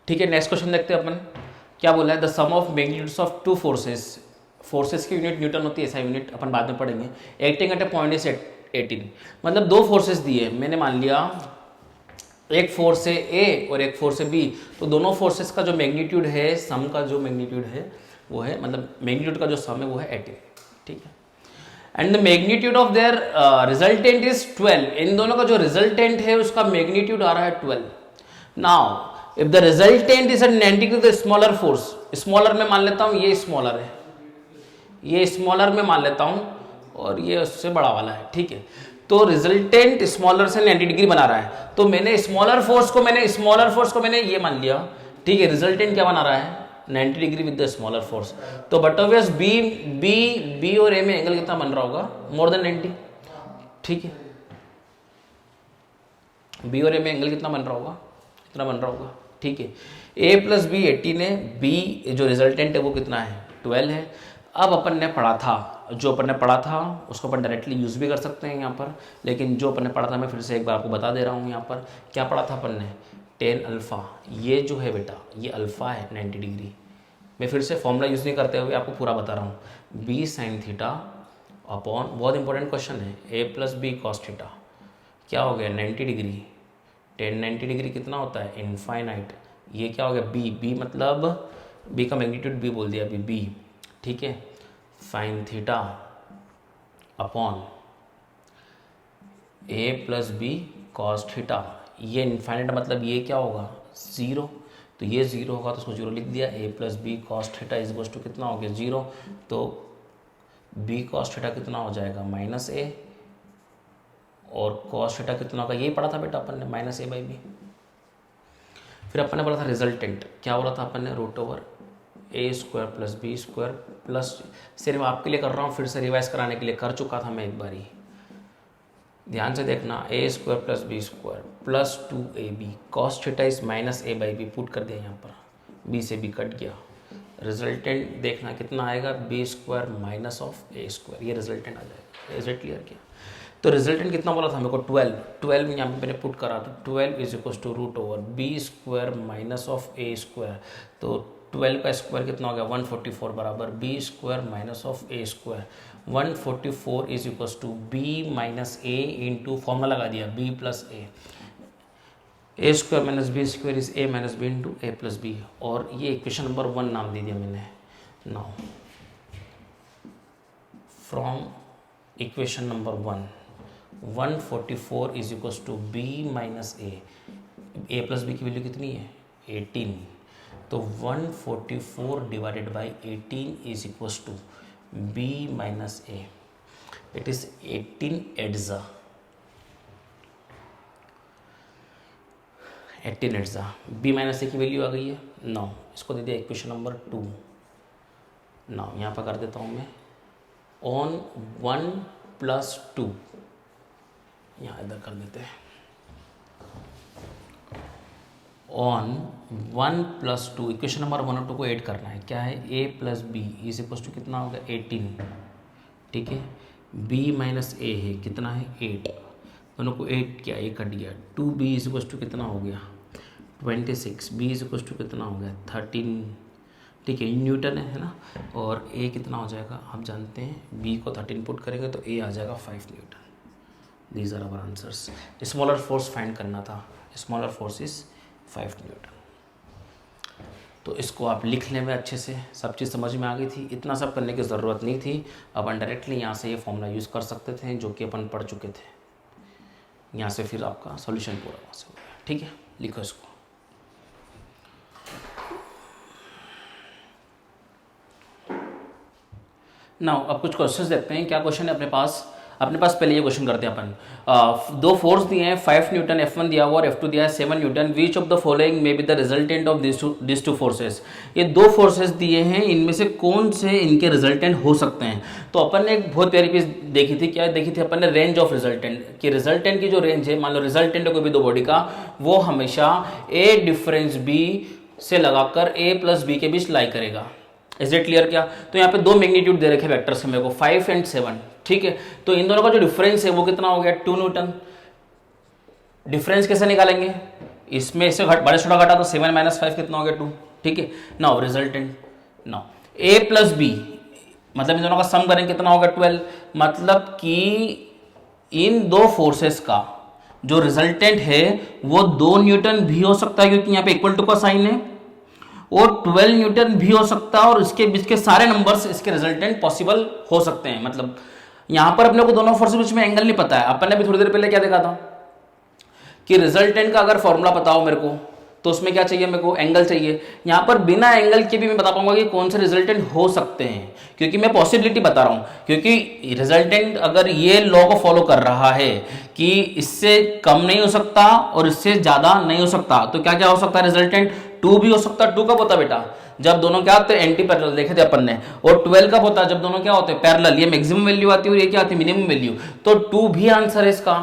ठीक है, next question देखते हैं अपन क्या बोला है। The sum of magnitudes of two forces, forces की यूनिट न्यूटन होती है, ऐसा यूनिट अपन बाद में पढ़ेंगे। Acting at a point is 18, मतलब दो फोर्सेस दिए, मैंने मान लिया एक फोर्स है ए और एक फोर्स है बी, तो दोनों फोर्सेस का जो मैग्नीट्यूड है, सम का जो मैग्नीट्यूड है वो है, मतलब मैग्नीट्यूड का जो सम है वो है 18, ठीक है। And the magnitude of their resultant is 12, इन दोनों का जो रिजल्टेंट है उसका मैग्नीट्यूड आ रहा है 12। Now if the resultant is at 90 degree the smaller force, smaller में मान लेता हूं ये स्मॉलर है, ये स्मॉलर में मान लेता हूं और ये उससे बड़ा वाला है, ठीक है। तो रिजल्टेंट स्मॉलर से 90 डिग्री बना रहा है, तो मैंने स्मॉलर फोर्स को मैंने ये मान लिया, ठीक है। रिजल्टेंट क्या बना रहा है 90 degree with the smaller force, तो बट ऑब्वियस बी और ए में एंगल कितना बन रहा होगा, मोर देन 90, ठीक है। बी और ए में एंगल कितना बन रहा होगा, कितना बन रहा होगा, ठीक है। ए प्लस बी 18 है, बी जो रिजल्टेंट है वो कितना है 12 है। अब अपन ने पढ़ा था, जो अपन ने पढ़ा था उसको अपन डायरेक्टली यूज़ भी कर सकते हैं यहाँ पर, लेकिन जो अपन ने पढ़ा था मैं फिर से एक बार आपको बता दे रहा हूँ। यहाँ पर क्या पढ़ा था अपन ने, टेन अल्फ़ा, ये जो है बेटा ये अल्फ़ा है 90 डिग्री। मैं फिर से फॉर्मूला यूज़ नहीं करते हुए आपको पूरा बता रहा हूँ, बी साइन थीटा अपॉन, बहुत इंपॉर्टेंट क्वेश्चन है, ए प्लस बी कॉस थीटा, क्या हो गया 90 डिग्री, टेन 90 डिग्री कितना होता है इनफाइनाइट, ये क्या हो गया बी मतलब बी का मैग्नीट्यूड बी बोल दिया अभी बी, ठीक है, साइन थीटा अपॉन ए प्लस बी कॉस थीटा, ये इनफाइनाइट मतलब ये क्या होगा ज़ीरो, तो ये ज़ीरो होगा तो उसको जीरो लिख दिया, A plus B cos theta is equal to कितना हो गया जीरो, तो बी कॉस थीटा कितना हो जाएगा माइनस ए, और कॉस थीटा कितना होगा, यही पढ़ा था बेटा अपन ने माइनस ए बाई बी। फिर अपन ने बोला था रिजल्टेंट, क्या बोला था अपन ने, रूट ओवर ए square plus B square plus, सिर्फ आपके लिए कर रहा हूँ, फिर से रिवाइज कराने के लिए कर चुका था मैं एक बार ही, ध्यान से देखना, A square plus B square plus 2ab cos theta is minus A by B, put कर दिया यहाँ पर, बी से बी कट गया, रिजल्टेंट देखना कितना आएगा B square minus of A square, ये रिजल्टेंट आ जाएगा। इज इट क्लियर किया, तो रिजल्टेंट कितना बोला था मेरे को 12 यहाँ पे मैंने पुट करा, तो 12 is equal to root over B square minus of A square, तो 12 का स्क्वायर कितना हो गया 144 बराबर B square minus of A square, 144 is equal to B minus A into formula लगा दिया B plus A square minus B square is A minus B into A plus B, और ये इक्वेशन नंबर 1 नाम दे दिया मैंने। Now from equation number 1 144 is equal to B minus A plus B की value कितनी है 18, तो 144 divided by 18 is equal to b minus A, it is 18 एट्जा, 18 एट्जा, b माइनस ए की वैल्यू आ गई है 9, इसको दे दिया इक्वेशन नंबर 2। नाउ यहाँ पर कर देता हूँ मैं ऑन 1 प्लस 2, यहाँ इधर कर देते हैं ऑन 1 प्लस 2, इक्वेशन नंबर 1 और 2 को ऐड करना है, क्या है a plus B is equal to कितना होगा 18, ठीक है, b माइनस ए है कितना है 8, दोनों को 8 किया, एक कट गया, 2b इज इक्वल टू कितना हो गया 26, b इज इक्वल टू कितना हो गया 13, ठीक है, न्यूटन है ना, और a कितना हो जाएगा आप जानते हैं, b को 13 पुट करेंगे तो a आ जाएगा 5 newton. These are our answers. Smaller force find करना था, स्मॉलर फोर्स इज 5 न्यूटन, तो इसको आप लिख लें में अच्छे से, सब चीज़ समझ में आ गई थी, इतना सब करने की ज़रूरत नहीं थी, अपन डायरेक्टली यहाँ से ये फॉर्मूला यूज़ कर सकते थे जो कि अपन पढ़ चुके थे, यहाँ से फिर आपका सॉल्यूशन पूरा वहाँ से हो गया, ठीक है, लिखो इसको। नाउ अब कुछ क्वेश्चंस देखते हैं, क्या क्वेश्चन है अपने पास पहले ये क्वेश्चन करते हैं अपन। दो फोर्स दिए हैं 5 न्यूटन F1 दिया हुआ और F2 दिया है 7 Newton, which of the following may be the resultant of this two forces, ये दो फोर्सेस दिए हैं, इनमें से कौन से इनके रिजल्टेंट हो सकते हैं। तो अपन ने एक बहुत प्यारी चीज देखी थी, क्या देखी थी अपन ने, रेंज ऑफ रिजल्टेंट, कि रिजल्टेंट की जो रेंज है, मान लो रिजल्टेंट है कोई भी दो बॉडी का, वो हमेशा ए डिफरेंस बी से लगाकर ए प्लस बी के बीच लाई करेगा। इज इट क्लियर क्या, तो यहाँ पे दो मैग्नीट्यूड दे रखे वेक्टर्स के मेरे को 5 एंड 7, ठीक है, तो इन दोनों का जो डिफरेंस है वो कितना हो गया 2 न्यूटन। डिफरेंस कैसे निकालेंगे, इसमें इससे बड़े छोटा घटा तो 7 - 5 कितना हो गया 2, ठीक है। Now resultant, now a + b मतलब इन दोनों का सम करेंगे कितना होगा 12, मतलब कि इन दो फोर्सेस का जो रिजल्टेंट है वो 2 न्यूटन भी हो सकता है क्योंकि यहाँ पे इक्वल टू का साइन है, और 12 न्यूटन भी हो सकता है, और इसके बीच के सारे नंबर्स इसके रिजल्टेंट पॉसिबल हो सकते हैं। मतलब यहाँ पर अपने को दोनों फोर्स के बीच में एंगल नहीं पता है। अपन ने भी थोड़ी देर पहले क्या देखा था कि रिजल्टेंट का अगर फॉर्मूला पता हो मेरे को तो उसमें क्या चाहिए, मेरे को एंगल चाहिए। यहाँ पर बिना एंगल के भी मैं बता पाऊंगा कि कौन से रिजल्टेंट हो सकते हैं, क्योंकि मैं पॉसिबिलिटी बता रहा हूँ। क्योंकि रिजल्टेंट अगर ये लॉ को फॉलो कर रहा है कि इससे कम नहीं हो सकता और इससे ज्यादा नहीं हो सकता, तो क्या क्या हो सकता है रिजल्टेंट, 2 भी हो सकता है। 2 कब होता है बेटा, जब दोनों क्या होते हैं एंटी पैरेलल, देखे थे अपन ने। और 12 कब होता है, जब दोनों क्या होते हैं पैरेलल। ये मैक्सिमम वैल्यू आती है और ये क्या आती है मिनिमम वैल्यू। तो 2 भी आंसर है इसका,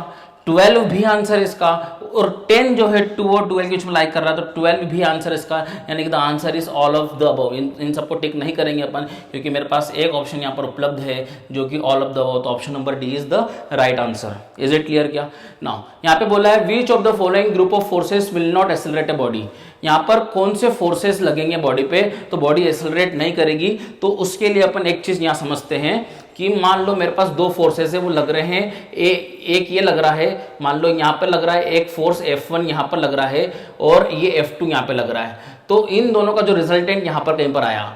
12 भी आंसर है इसका, और 10 जो है 2 और 12 के बीच में लाइक कर रहा है तो 12 भी आंसर इसका, यानी कि the answer is all of the above. इन सबको टिक नहीं करेंगे अपन क्योंकि मेरे पास एक ऑप्शन यहाँ पर उपलब्ध है जो कि ऑल ऑफ द अबव, तो option number D is the right answer. Is it clear क्या। नाउ यहाँ पे बोला है which of the following group of forces will not accelerate a body. यहाँ पर कौन से फोर्सेस लगेंगे बॉडी पे तो बॉडी एक्सेलरेट नहीं करेगी। तो उसके लिए अपन एक चीज यहाँ समझते हैं कि मान लो मेरे पास 2 फोर्सेस है वो लग रहे हैं, एक ये लग रहा है, मान लो यहाँ पे लग रहा है एक फोर्स F1 यहाँ पर लग रहा है और ये F2 यहाँ पे लग रहा है। तो इन दोनों का जो रिजल्टेंट यहाँ पर कहीं पर आया,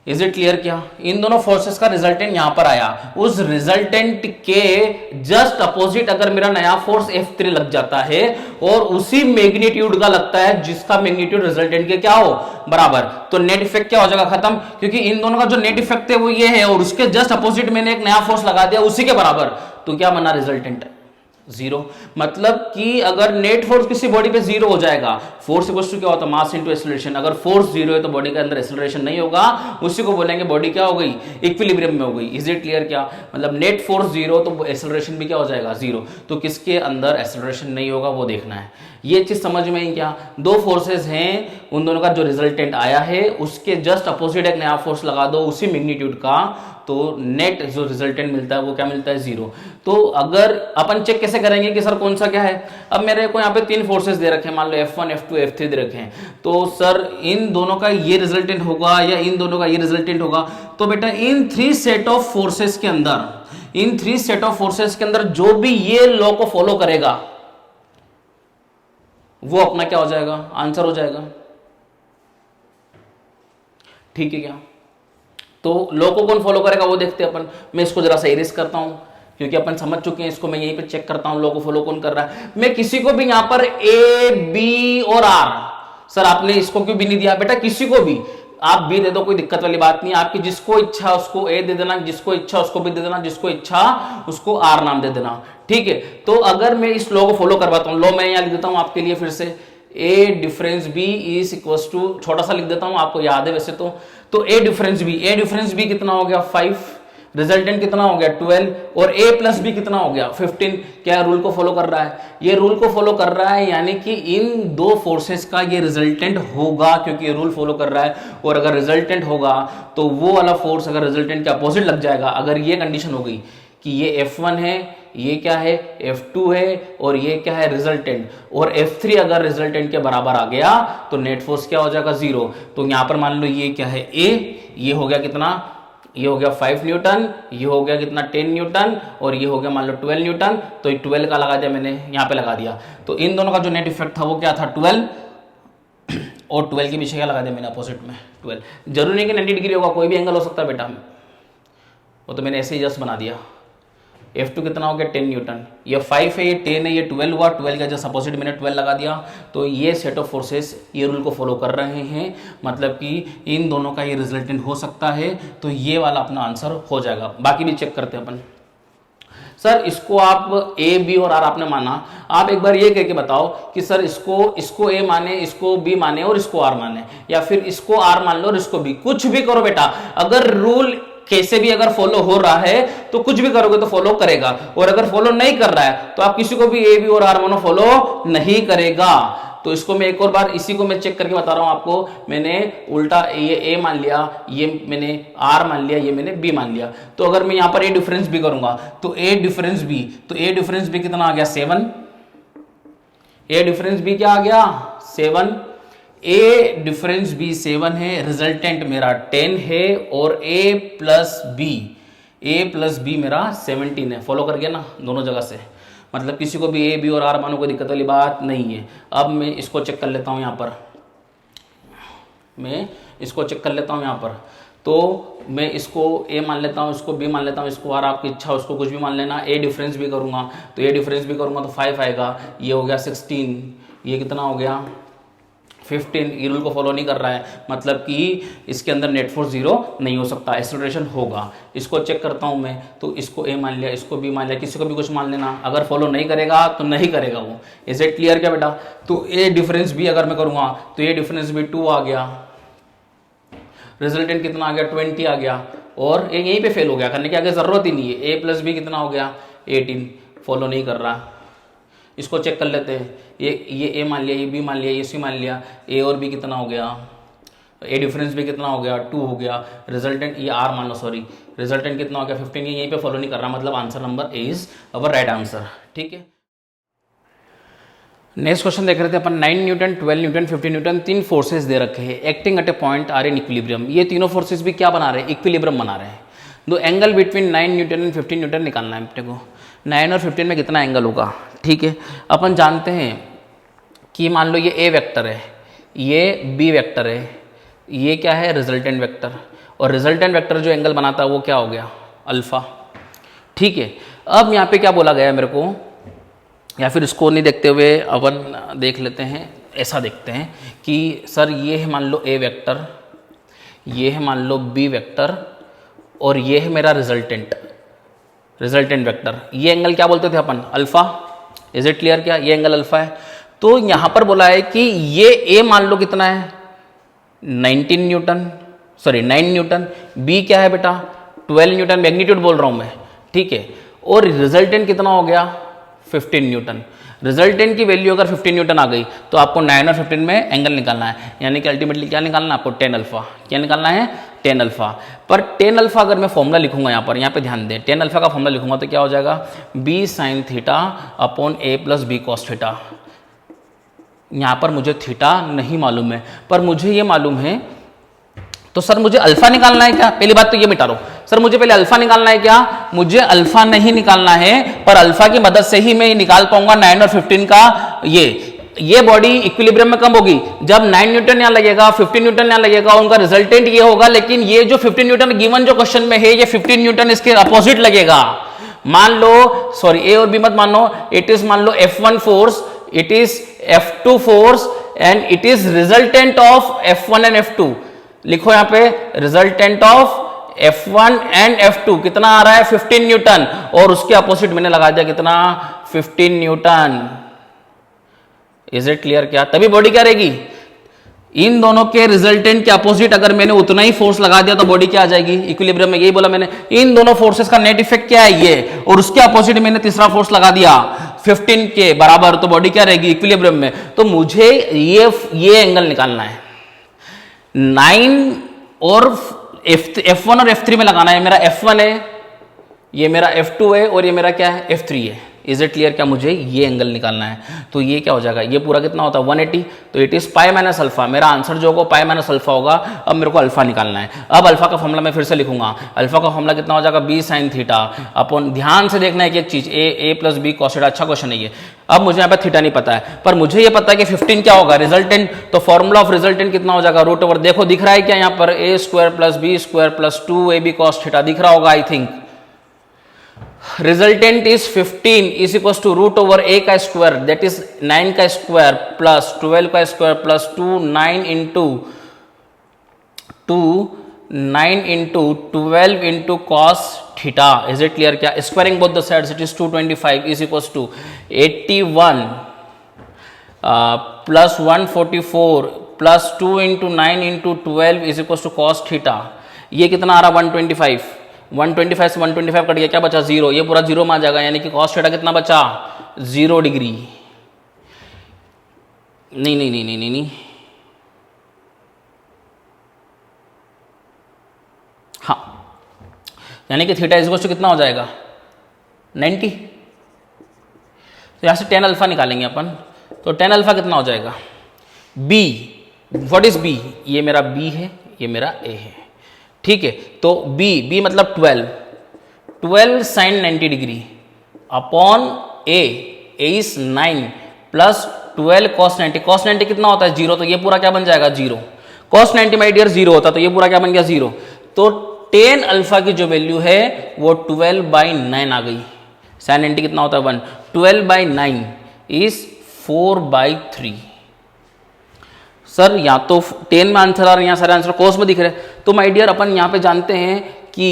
इज इट क्लियर क्या, इन दोनों फोर्सेस का रिजल्टेंट यहां पर आया, उस रिजल्टेंट के जस्ट अपोजिट अगर मेरा नया फोर्स F3 लग जाता है और उसी मैग्नीट्यूड का लगता है जिसका मैग्नीट्यूड रिजल्टेंट के क्या हो बराबर, तो नेट इफेक्ट क्या हो जाएगा खत्म। क्योंकि इन दोनों का जो नेट इफेक्ट है वो ये है और उसके जस्ट अपोजिट मैंने एक नया फोर्स लगा दिया उसी के बराबर, तो क्या बना रिजल्टेंट 0। मतलब कि अगर नेट फोर्स किसी बॉडी पे 0 हो जाएगा, फोर्स इक्वल्स टू क्या होता है मास इनटू एक्सेलरेशन। अगर फोर्स 0 है तो बॉडी के अंदर एक्सेलरेशन नहीं होगा, उसी को बोलेंगे बॉडी क्या हो गई इक्विलिब्रियम में हो गई। इज इट क्लियर क्या, मतलब नेट फोर्स 0 तो एक्सेलरेशन भी क्या हो जाएगा 0, तो किसके अंदर एक्सेलरेशन नहीं होगा वो देखना है। ये चीज समझ में ही क्या, 2 फोर्सेस हैं, उन दोनों का जो रिजल्टेंट आया है उसके जस्ट अपोजिट एक नया फोर्स लगा दो उसी मैग्नीट्यूड का, तो नेट जो रिजल्टेंट मिलता है वो क्या मिलता है 0। तो अगर अपन चेक कैसे करेंगे कि सर कौन सा क्या है, अब मेरे को यहाँ पे 3 फोर्सेस दे रखे हैं, मान लो F1 F2 F3 दे रखे हैं, तो सर इन दोनों का ये रिजल्टेंट होगा या इन दोनों का ये रिजल्टेंट होगा। तो बेटा इन 3 सेट ऑफ फोर्सेस के अंदर, इन 3 सेट ऑफ फोर्सेस के अंदर जो भी ये लॉ को फॉलो करेगा वो अपना क्या हो जाएगा आंसर हो जाएगा, ठीक है क्या। तो लॉ को कौन फॉलो करेगा वो देखते हैं अपन। मैं इसको जरा सा इरेज करता हूं क्योंकि अपन समझ चुके हैं इसको, मैं यहीं पे चेक करता हूं लॉ को फॉलो कौन कर रहा है। मैं किसी को भी यहां पर A B और R, सर आपने इसको क्यों भी नहीं दिया बेटा, किसी को भी आप भी दे दो, कोई दिक्कत वाली बात नहीं। आपकी जिसको इच्छा उसको A दे देना, जिसको इच्छा उसको भी दे देना, जिसको इच्छा उसको R नाम दे देना, ठीक है। तो अगर मैं इस लॉ को फॉलो करवाता हूं, लॉ मैं यहां लिख देता हूं आपके लिए फिर से, A difference B is equals to, छोटा सा लिख देता हूं आपको याद है वैसे तो A डिफरेंस B कितना हो गया 5, रिजल्टेंट कितना हो गया 12, और A प्लस B कितना हो गया 15। क्या रूल को फॉलो कर रहा है, ये रूल को फॉलो कर रहा है, यानी कि इन 2 फोर्सेस का ये रिजल्टेंट होगा क्योंकि ये रूल फॉलो कर रहा है। और अगर रिजल्टेंट होगा तो वो वाला फोर्स अगर रिजल्टेंट के अपोजिट लग जाएगा, अगर ये कंडीशन हो गई कि ये F1 है, ये क्या है F2 है और ये क्या है रिजल्टेंट, और F3 अगर रिजल्टेंट के बराबर आ गया तो नेट फोर्स क्या हो जाएगा 0। तो यहां पर मान लो ये क्या है A, ये हो गया कितना, ये हो गया 5 न्यूटन, ये हो गया कितना 10 न्यूटन, और ये हो गया मान लो 12 न्यूटन। तो 12 का लगा दिया मैंने यहाँ पे लगा दिया, तो इन दोनों का जो नेट इफेक्ट था वो क्या था 12, और 12 के पीछे क्या लगा दिया मैंने अपोजिट में 12। जरूरी नहीं कि 90 डिग्री होगा, कोई भी एंगल हो सकता है बेटा, वो तो मैंने ऐसे ही जस्ट बना दिया। F2 कितना हो गया 10 न्यूटन, ये 5 है, ये 10 है, ये 12 हुआ, 12 का जस्ट अपोजिट मैंने 12 लगा दिया। तो ये सेट ऑफ फोर्सेस ये रूल को फॉलो कर रहे हैं, मतलब कि इन दोनों का ये रिजल्टेंट हो सकता है, तो ये वाला अपना आंसर हो जाएगा। बाकी भी चेक करते हैं अपन। सर इसको आप A B और R आपने माना, आप एक बार ये कह के बताओ कि सर इसको A माने, इसको B माने और इसको R माने, या फिर इसको R मान लो और इसको B, कुछ भी करो बेटा। अगर रूल कैसे भी अगर फॉलो हो रहा है तो कुछ भी करोगे तो फॉलो करेगा, और अगर फॉलो नहीं कर रहा है तो आप किसी को भी A B और R मानो फॉलो नहीं करेगा। तो इसको मैं एक और बार इसी को मैं चेक करके बता रहा हूं आपको। मैंने उल्टा ये A मान लिया, ये मैंने R मान लिया, ये मैंने B मान लिया। तो अगर मैं यहां पर A डिफरेंस B करूंगा तो A डिफरेंस B कितना आ गया 7, ए डिफरेंस बी क्या आ गया 7, ए डिफरेंस बी 7 है, रिजल्टेंट मेरा 10 है और ए प्लस बी मेरा 17 है। फॉलो कर गया ना दोनों जगह से, मतलब किसी को भी ए बी और आर मानो कोई दिक्कत वाली बात नहीं है। अब मैं इसको चेक कर लेता हूं यहां पर, तो मैं इसको ए मान लेता हूँ, इसको बी मान लेता हूँ, इसको आर आपकी इच्छा उसको कुछ भी मान लेना। ए डिफरेंस भी करूँगा तो तो 5 आएगा, ये हो गया 16, ये कितना हो गया 15। ये रूल को फॉलो नहीं कर रहा है, मतलब कि इसके अंदर नेट फोर्स 0 नहीं हो सकता, एक्सेलरेशन होगा। इसको चेक करता हूँ मैं, तो इसको ए मान लिया, इसको बी मान लिया, किसी को भी कुछ मान लेना। अगर फॉलो नहीं करेगा तो नहीं करेगा वो। इज इट क्लियर क्या बेटा? तो ए डिफरेंस बी अगर मैं करूँगा तो ए डिफरेंस बी 2 आ गया, रिजल्टेंट कितना आ गया 20 आ गया, और एक यहीं पे फेल हो गया, करने की आगे जरूरत ही नहीं है। ए प्लस बी कितना हो गया 18, फॉलो नहीं कर रहा। इसको चेक कर लेते हैं, ये ए मान लिया, ये बी मान लिया, ये सी मान लिया, ए और बी कितना हो गया, ए डिफरेंस भी कितना हो गया 2 हो गया, रिजल्टेंट ये आर मान लो, सॉरी रिजल्टेंट कितना हो गया 15, ये यहीं पे फॉलो नहीं कर रहा, मतलब answer number A is our right answer. ठीक है, नेक्स्ट क्वेश्चन देख रहे थे अपन। 9 न्यूटन, 12 न्यूटन, 15 न्यूटन, 3 फोर्सेस दे रखे हैं, acting at a point are in equilibrium. ये तीनों फोर्सेस भी क्या बना रहे हैं, इक्विलिब्रियम बना रहे हैं। दो angle between 9 Newton and 15 Newton निकालना है अपने को। 9 और 15 में कितना एंगल होगा। ठीक है, अपन जानते हैं कि मान लो ये ए वेक्टर है, ये बी वेक्टर है, ये क्या है रिजल्टेंट वेक्टर, और रिजल्टेंट वेक्टर जो एंगल बनाता है वो क्या हो गया अल्फा। ठीक है, अब यहाँ पे क्या बोला गया है मेरे को, या फिर इसको नहीं देखते हुए अपन देख लेते हैं, ऐसा देखते हैं कि सर ये है मान लो ए वेक्टर, ये है मान लो बी वेक्टर, और ये है मेरा रिजल्टेंट वेक्टर। ये एंगल क्या बोलते थे अपन अल्फा। इज इट क्लियर क्या, ये एंगल अल्फा है। तो यहां पर बोला है कि ये ए मान लो कितना है 9 न्यूटन, बी क्या है बेटा 12 न्यूटन, मैग्नीट्यूड बोल रहा हूं मैं। ठीक है, और रिजल्टेंट कितना हो गया 15 न्यूटन। रिजल्टेंट की वैल्यू अगर 15 न्यूटन आ गई तो आपको 9 और 15 में एंगल निकालना है, यानी कि अल्टीमेटली क्या निकालना है आपको 10 अल्फा। क्या निकालना है 10 अल्फा। पर 10 अल्फा अगर मैं फॉर्मूला लिखूंगा यहाँ पे ध्यान दें, 10 अल्फा का फॉर्मूला लिखूंगा तो क्या हो जाएगा बी साइन थीटा अपॉन ए प्लस बी कॉस थीटा। यहाँ पर मुझे थीटा नहीं मालूम है, पर मुझे ये मालूम है, तो सर मुझे अल्फा निकालना है क्या, पहली बात तो ये मिटा लो। सर मुझे पहले अल्फा निकालना है क्या, मुझे अल्फा नहीं निकालना है, पर अल्फा की मदद से ही मैं निकाल पाऊंगा 9 और 15 का। ये बॉडी इक्विलिब्रियम में कब होगी, जब 9 न्यूटन यहां लगेगा 15 न्यूटन यहां लगेगा, उनका रिजल्टेंट ये होगा। लेकिन ये जो 15 न्यूटन गिवन जो क्वेश्चन में है, ये 15 न्यूटन इसके अपोजिट लगेगा। मान लो, सॉरी ए और बी मत मानो, इट इज मान लो F1 force, it is F2 force, and it is resultant of F1 and F2। लिखो यहां पे resultant of F1 and F2 कितना आ रहा है 15 न्यूटन, और उसके अपोजिट मैंने लगा दिया कितना 15 न्यूटन। इज इट क्लियर क्या, तभी बॉडी क्या रहेगी, इन दोनों के रिजल्टेंट के अपोजिट अगर मैंने उतना ही फोर्स लगा दिया तो बॉडी क्या आ जाएगी इक्विलिब्रियम में। यही बोला मैंने, इन दोनों फोर्सेस का नेट इफेक्ट क्या है ये, और उसके अपोजिट मैंने तीसरा फोर्स लगा दिया 15 के बराबर, तो बॉडी क्या रहेगी इक्विलिब्रियम में। तो मुझे ये एंगल निकालना है 9 और F1 और F3 में लगाना है। मेरा F1 है, ये मेरा F2 है, और ये मेरा क्या है F3 है। इज इट क्लियर क्या, मुझे ये एंगल निकालना है। तो ये क्या हो जाएगा, ये पूरा कितना होता है 180, तो it is pi minus alpha. मेरा आंसर जो होगा पाई माइनस अल्फा होगा। अब मेरे को अल्फा निकालना है। अब अल्फा का फॉर्मूला मैं फिर से लिखूंगा, अल्फा का फॉर्मूला कितना हो जाएगा बी साइन थीटा अपॉन, ध्यान से देखना है कि एक चीज ए प्लस बी कॉस थीटा। अच्छा क्वेश्चन है ये। अब मुझे यहाँ पे थीटा नहीं पता है, पर मुझे ये पता है कि 15 क्या होगा रिजल्टेंट, तो फॉर्मूला ऑफ रिजल्टेंट कितना हो जाएगा रूट ओवर, देखो दिख रहा है क्या यहाँ पर A square plus B square plus 2ab cos theta दिख रहा होगा I think. Resultant is 15 is equal to root over A का स्क्वायर, दैट इज 9 का स्क्वायर प्लस 12 का square plus 9 into 12 into cos theta. Is it clear क्या, squaring both the sides it is 225 is equal to 81 plus 144 plus 2 into 9 into 12 is equal to cos theta. ये कितना आ रहा 125 से 125 cut गया, क्या बचा 0, ये पूरा 0 में आ जाएगा, यानी कि कॉस थीटा कितना बचा 0 डिग्री। नहीं, हाँ, यानी कि थीटा इज इक्वल टू कितना हो जाएगा 90। तो यहां से 10 अल्फा निकालेंगे अपन, तो टेन अल्फा कितना हो जाएगा, बी, व्हाट इज बी, ये मेरा बी है, ये मेरा ए है, ठीक है। तो बी मतलब 12 sine 90 degree upon A is 9 plus 12 cos 90, cos 90 कितना होता है 0, तो ये पूरा क्या बन जाएगा 0, कॉस 90 माय डियर 0 होता, तो ये पूरा क्या बन गया 0। तो टेन अल्फा की जो वैल्यू है वो 12/9 आ गई। साइन 90 कितना होता है 1, 12/9 इज 4/3। सर यहाँ तो 10 में आंसर आ रहा है, यहाँ सारे आंसर कोस में दिख रहे हैं। तो माय डियर अपन यहाँ पे जानते हैं कि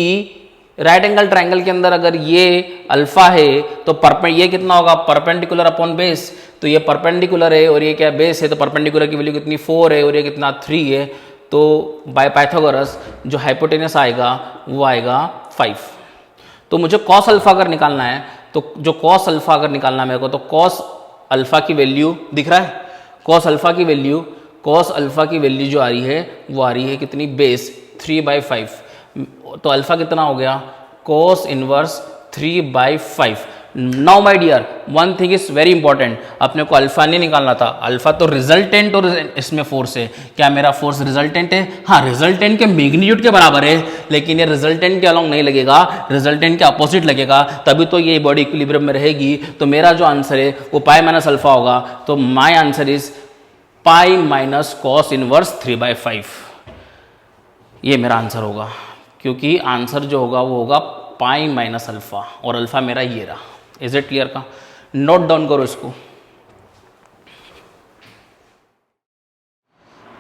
राइट एंगल ट्राइंगल के अंदर अगर ये अल्फा है तो ये कितना होगा, परपेंडिकुलर अपॉन बेस, तो ये परपेंडिकुलर है और ये क्या बेस है, तो परपेंडिकुलर की वैल्यू कितनी 4 है और ये कितना 3 है। तो बाय पाइथागोरस जो हाइपोटेनस आएगा वो आएगा 5। तो मुझे कॉस अल्फा अगर निकालना है, तो जो कॉस अल्फा अगर निकालना है मेरे को, तो कॉस अल्फा की वैल्यू दिख रहा है, कॉस अल्फा की वैल्यू जो आ रही है वो आ रही है कितनी, बेस 3/5। तो अल्फा कितना हो गया, cos inverse 3/5। Now my dear one thing is very important, अपने को अल्फा नहीं निकालना था, अल्फा तो रिजल्टेंट और इसमें फोर्स है। क्या मेरा फोर्स रिजल्टेंट है? हाँ, रिजल्टेंट के मैग्नीट्यूड के बराबर है, लेकिन ये रिजल्टेंट के अलॉन्ग नहीं लगेगा, रिजल्टेंट के अपोजिट लगेगा, तभी तो ये बॉडी इक्विलिब्रियम में रहेगी। तो मेरा जो आंसर है वो पाई माइनस अल्फा होगा। तो my answer is pi minus cos inverse 3/5, ये मेरा आंसर होगा, क्योंकि आंसर जो होगा वो होगा पाई माइनस अल्फा, और अल्फा मेरा ये रहा। इज इट क्लियर का? नोट डाउन करो इसको।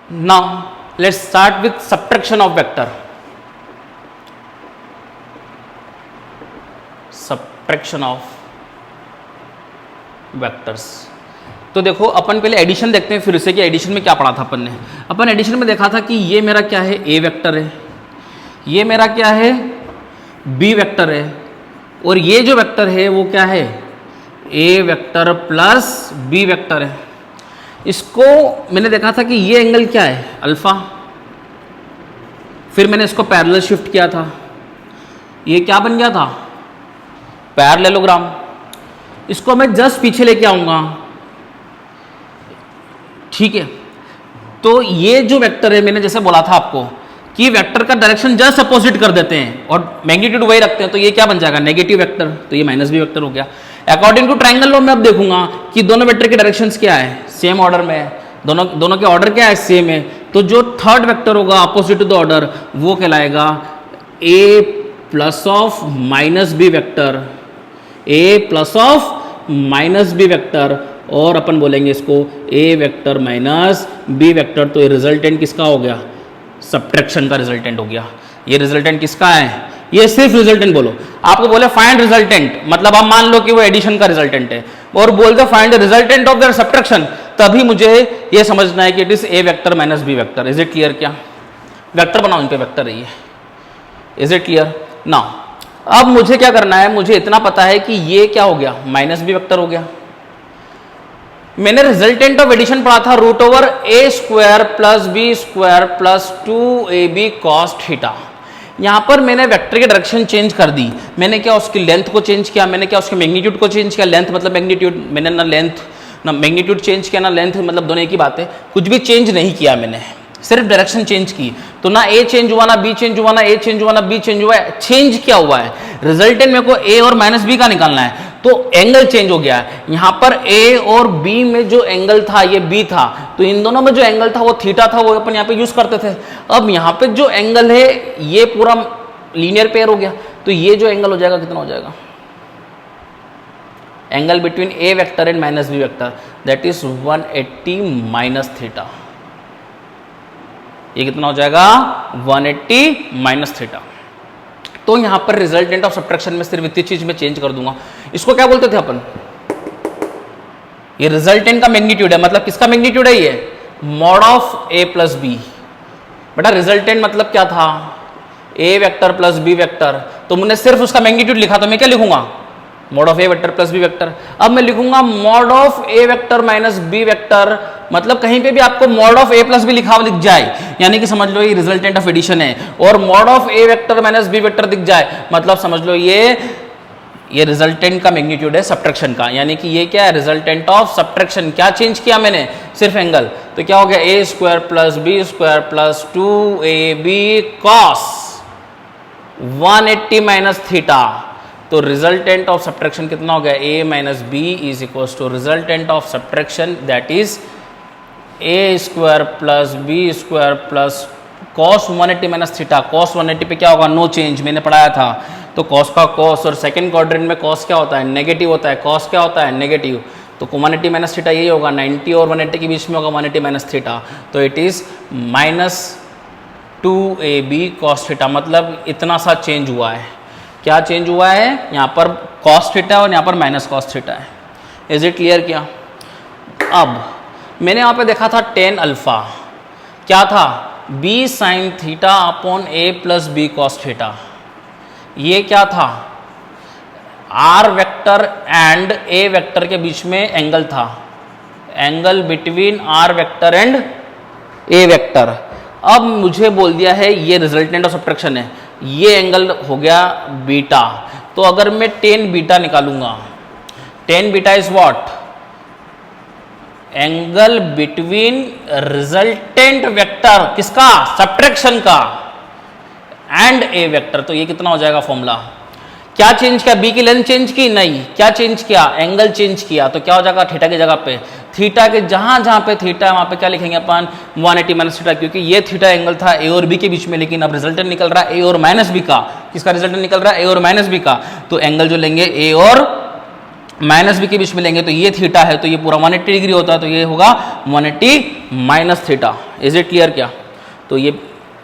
Now let's start with subtraction of vector. Subtraction of vectors. तो देखो अपन पहले एडिशन देखते हैं, फिर उसे कि एडिशन में क्या पढ़ा था अपन ने। अपन एडिशन में देखा था कि ये मेरा क्या है, ए वेक्टर है, ये मेरा क्या है, बी वेक्टर है, और ये जो वेक्टर है वो क्या है, ए वेक्टर प्लस बी वेक्टर है। इसको मैंने देखा था कि ये एंगल क्या है, अल्फा, फिर मैंने इसको पैरेलल शिफ्ट किया था, ये क्या बन गया था, पैरेललोग्राम। इसको मैं जस्ट पीछे लेके आऊंगा, ठीक है। तो ये जो वेक्टर है, मैंने जैसे बोला था आपको कि वेक्टर का डायरेक्शन जस्ट अपोजिट कर देते हैं और मैग्नीट्यूड वही रखते हैं, तो ये क्या बन जाएगा, नेगेटिव वेक्टर, तो ये माइनस बी वेक्टर हो गया। अकॉर्डिंग टू ट्रायंगल लॉ मैं अब देखूंगा कि दोनों वेक्टर के डायरेक्शंस क्या है, सेम ऑर्डर में है, दोनों के ऑर्डर क्या है, सेम है। तो जो थर्ड वेक्टर होगा अपोजिट टू द ऑर्डर वो कहलाएगा A plus of minus B vector, A plus of minus B vector, और अपन बोलेंगे इसको A vector minus B vector. तो ये रिजल्टेंट किसका हो गया, सब्ट्रैक्शन का रिजल्टेंट हो गया। ये रिजल्टेंट किसका है, ये सिर्फ रिजल्टेंट बोलो। आपको बोले फाइंड रिजल्टेंट, मतलब आप मान लो कि वो एडिशन का रिजल्टेंट है, और बोल दो find the resultant of the subtraction, तभी मुझे ये समझना है कि it is A vector minus B vector. Is it clear? क्या वेक्टर बनाओ, इन पे वेक्टर है ये। Is it clear? नाउ अब मुझे क्या करना है, मुझे इतना पता है कि ये क्या हो गया, माइनस बी वेक्टर हो गया। मैंने रिजल्टेंट ऑफ एडिशन पढ़ा था रूट ओवर ए square plus B square plus 2ab cos theta. यहां पर मैंने वेक्टर की डायरेक्शन चेंज कर दी, मैंने क्या उसकी लेंथ को चेंज किया, मैंने क्या उसके मैग्नीट्यूड को चेंज किया, लेंथ मतलब मैग्नीट्यूड, मैंने ना लेंथ ना मैग्नीट्यूड चेंज किया ना लेंथ, मतलब दोनों एक ही बात है, कुछ भी चेंज नहीं किया मैंने, सिर्फ डायरेक्शन चेंज की। तो ना ए चेंज हुआ ना बी चेंज हुआ, ना ए चेंज हुआ ना बी चेंज हुआ है, चेंज क्या हुआ है, रिजल्टेंट मेरे को ए और माइनस बी का निकालना है, तो एंगल चेंज हो गया है। यहां पर ए और बी में जो एंगल था ये बी था, तो इन दोनों में जो एंगल था वो थीटा था, वो अपन यहाँ पे यूज करते थे। अब यहाँ पे जो एंगल है ये पूरा लीनियर पेयर हो गया, तो ये जो एंगल हो जाएगा कितना हो जाएगा, angle between A vector and minus B vector, that is 180 minus theta. ये कितना हो जाएगा, 180 माइनस थीटा। तो यहां पर रिजल्टेंट ऑफ सब्ट्रैक्शन में सिर्फ इतनी चीज में चेंज कर दूंगा। इसको क्या बोलते थे अपन, ये रिजल्टेंट का मैग्नीट्यूड है, मतलब किसका मैग्नीट्यूड है, ये mod of A plus B. बेटा रिजल्टेंट मतलब क्या था, A vector plus B vector, तो मैंने सिर्फ उसका मैग्नीट्यूड लिखा, तो मैं क्या लिखूंगा, mod of A vector plus B vector. अब मैं लिखूंगा mod of A vector minus B vector, मतलब कहीं पे भी आपको mod of A plus B लिखा हुआ दिख जाए, यानी कि समझ लो ये रिजल्टेंट ऑफ एडिशन है, और mod of A vector minus B vector दिख जाए, मतलब समझ लो ये ये रिजल्टेंट का मैग्नीट्यूड है सब्ट्रैक्शन का, यानी कि ये क्या है, रिजल्टेंट ऑफ सब्ट्रैक्शन। क्या चेंज किया मैंने, सिर्फ एंगल, तो क्या हो गया, a square plus B square plus 2ab cos 180 minus theta. तो रिजल्टेंट ऑफ सब्ट्रैक्शन कितना हो गया, a minus b is equal to resultant of subtraction that is a square plus B square plus cos 180 minus theta. Cos 180 पे क्या होगा, no change, मैंने पढ़ाया था। तो कॉस का कॉस, और सेकंड क्वाड्रेंट में कॉस क्या होता है, नेगेटिव होता है, कॉस क्या होता है, नेगेटिव। तो 180 माइनस थीटा यही होगा, 90 और 180 के बीच में होगा 180 माइनस थीटा। तो it is minus 2ab cos theta. मतलब इतना सा चेंज हुआ है। क्या चेंज हुआ है, यहाँ पर कॉस थीटा और यहाँ पर माइनस कॉस थीटा है। इज इट क्लियर क्या। अब मैंने यहाँ पे देखा था टेन अल्फा, क्या था, b sine theta upon a plus B cos theta. ये क्या था, r vector and a vector के बीच में एंगल था, angle between r vector and a vector. अब मुझे बोल दिया है ये रिजल्टेंट ऑफ सब्ट्रैक्शन है, ये एंगल हो गया बीटा। तो अगर मैं टेन बीटा निकालूंगा, ten beta is what, angle between resultant vector किसका, सब्ट्रैक्शन का, एंड ए वेक्टर। तो ये कितना हो जाएगा फॉर्मूला। क्या चेंज किया, बी की लेंथ चेंज की, नहीं, क्या चेंज किया, एंगल चेंज किया। तो क्या हो जाएगा, थीटा की जगह पे, थीटा के जहां जहां पे थीटा है वहां पे क्या लिखेंगे अपन, 180 माइनस थीटा, क्योंकि ये थीटा एंगल था ए और बी के बीच में, लेकिन अब रिजल्टेंट निकल रहा है ए और माइनस बी का। किसका रिजल्टेंट निकल रहा है, ए और माइनस बी का। तो एंगल जो लेंगे ए और माइनस बी के बीच में लेंगे, तो ये थीटा है, तो ये पूरा 180 डिग्री होता है, तो ये होगा 180 minus theta. Is it clear क्या। तो ये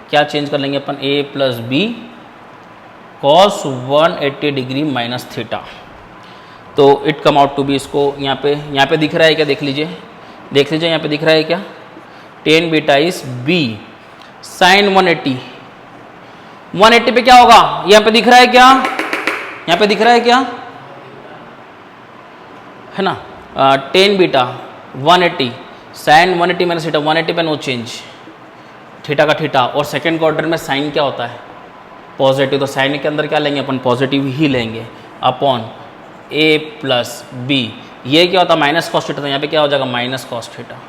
क्या चेंज कर लेंगे अपन, a plus B cos 180 degree minus theta. तो it come out to be, इसको यहाँ पे दिख रहा है क्या, देख लीजिए, देख लीजिए यहाँ पे दिख रहा है क्या, tan beta is B sine 180। 180 पे क्या होगा, यहाँ पे दिख रहा है क्या, यहाँ पे दिख रहा है क्या, है ना, tan beta 180 sine 180 minus theta, 180 पे नो चेंज, थीटा का थीटा। और सेकंड क्वार्टर में साइन क्या होता है, पॉजिटिव, तो साइन के अंदर क्या लेंगे अपन, पॉजिटिव ही लेंगे, अपॉन ए प्लस बी। ये क्या होता है, माइनस कॉस थीटा, तो यहाँ पे क्या हो जाएगा, माइनस कॉस थीटा।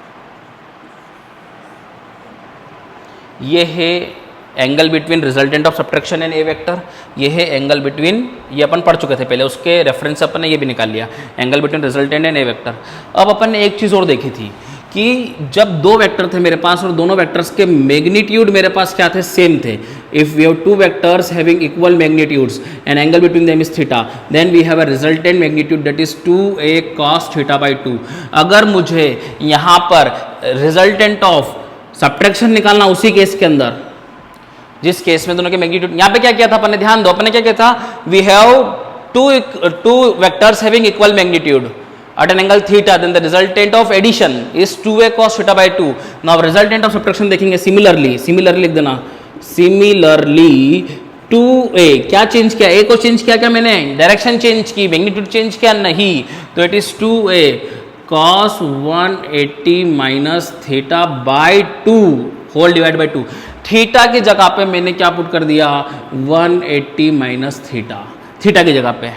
ये है angle between resultant of subtraction and A vector. ये है एंगल बिटवीन, ये अपन पढ़ चुके थे पहले, उसके रेफरेंस से अपन ने ये भी निकाल लिया, angle between resultant and A vector. अब अपन ने एक चीज़ और देखी थी कि जब दो वेक्टर थे मेरे पास और दोनों वेक्टर्स के मैग्नीट्यूड मेरे पास क्या थे, सेम थे। If we have two vectors having equal magnitudes and angle between them is theta, then we have a resultant magnitude that is 2a cos theta by 2। अगर मुझे यहाँ पर रिजल्टेंट ऑफ सब्ट्रैक्शन निकालना, उसी केस के अंदर जिस केस में दोनों के मैग्नीट्यूड, यहाँ पे क्या किया था अपन ने, ध्यान दो, अपन ने क्या किया था, we have two vectors having equal magnitude at an angle theta, then the resultant of addition is 2a cos theta by 2. now resultant of subtraction देखेंगे, similarly लिख देना, similarly 2a, क्या चेंज किया, a को चेंज किया क्या मैंने, direction change की, मैग्नीट्यूड चेंज किया नहीं, तो it is 2a cos 180 minus theta by 2 whole divide by 2। Theta की जगह पे मैंने क्या पुट कर दिया, 180 माइनस थीटा, थीटा की जगह पे।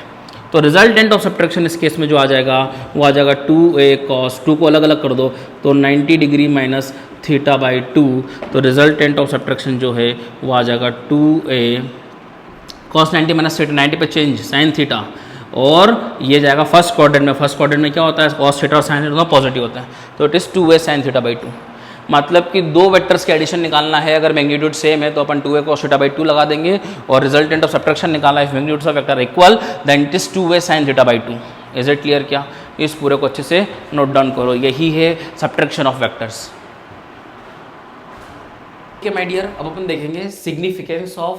तो रिजल्टेंट ऑफ सब्ट्रैक्शन इस केस में जो आ जाएगा, वो आ जाएगा 2a cos, 2 को अलग अलग कर दो तो 90 डिग्री माइनस थीटा बाई 2। तो रिजल्टेंट ऑफ सब्ट्रैक्शन जो है वो आ जाएगा 2a cos 90 माइनस थीटा, 90 पे चेंज साइन थीटा, और ये जाएगा फर्स्ट क्वाड्रेंट में। फर्स्ट क्वाड्रेंट में क्या होता है, cos थीटा और साइन थीटा पॉजिटिव होता है, तो it is 2a sin theta by 2। मतलब कि दो वेक्टर्स के एडिशन निकालना है, अगर मैग्नीट्यूड सेम है तो अपन 2a cos थीटा बाई 2 लगा देंगे, और रिजल्टेंट ऑफ सब्ट्रैक्शन निकालना है, if magnitudes of vector equal then it is 2a sin theta by 2। Is it clear क्या। इस पूरे को अच्छे से नोट डाउन करो, यही है subtraction of vectors. Okay my dear, अब अपन देखेंगे significance of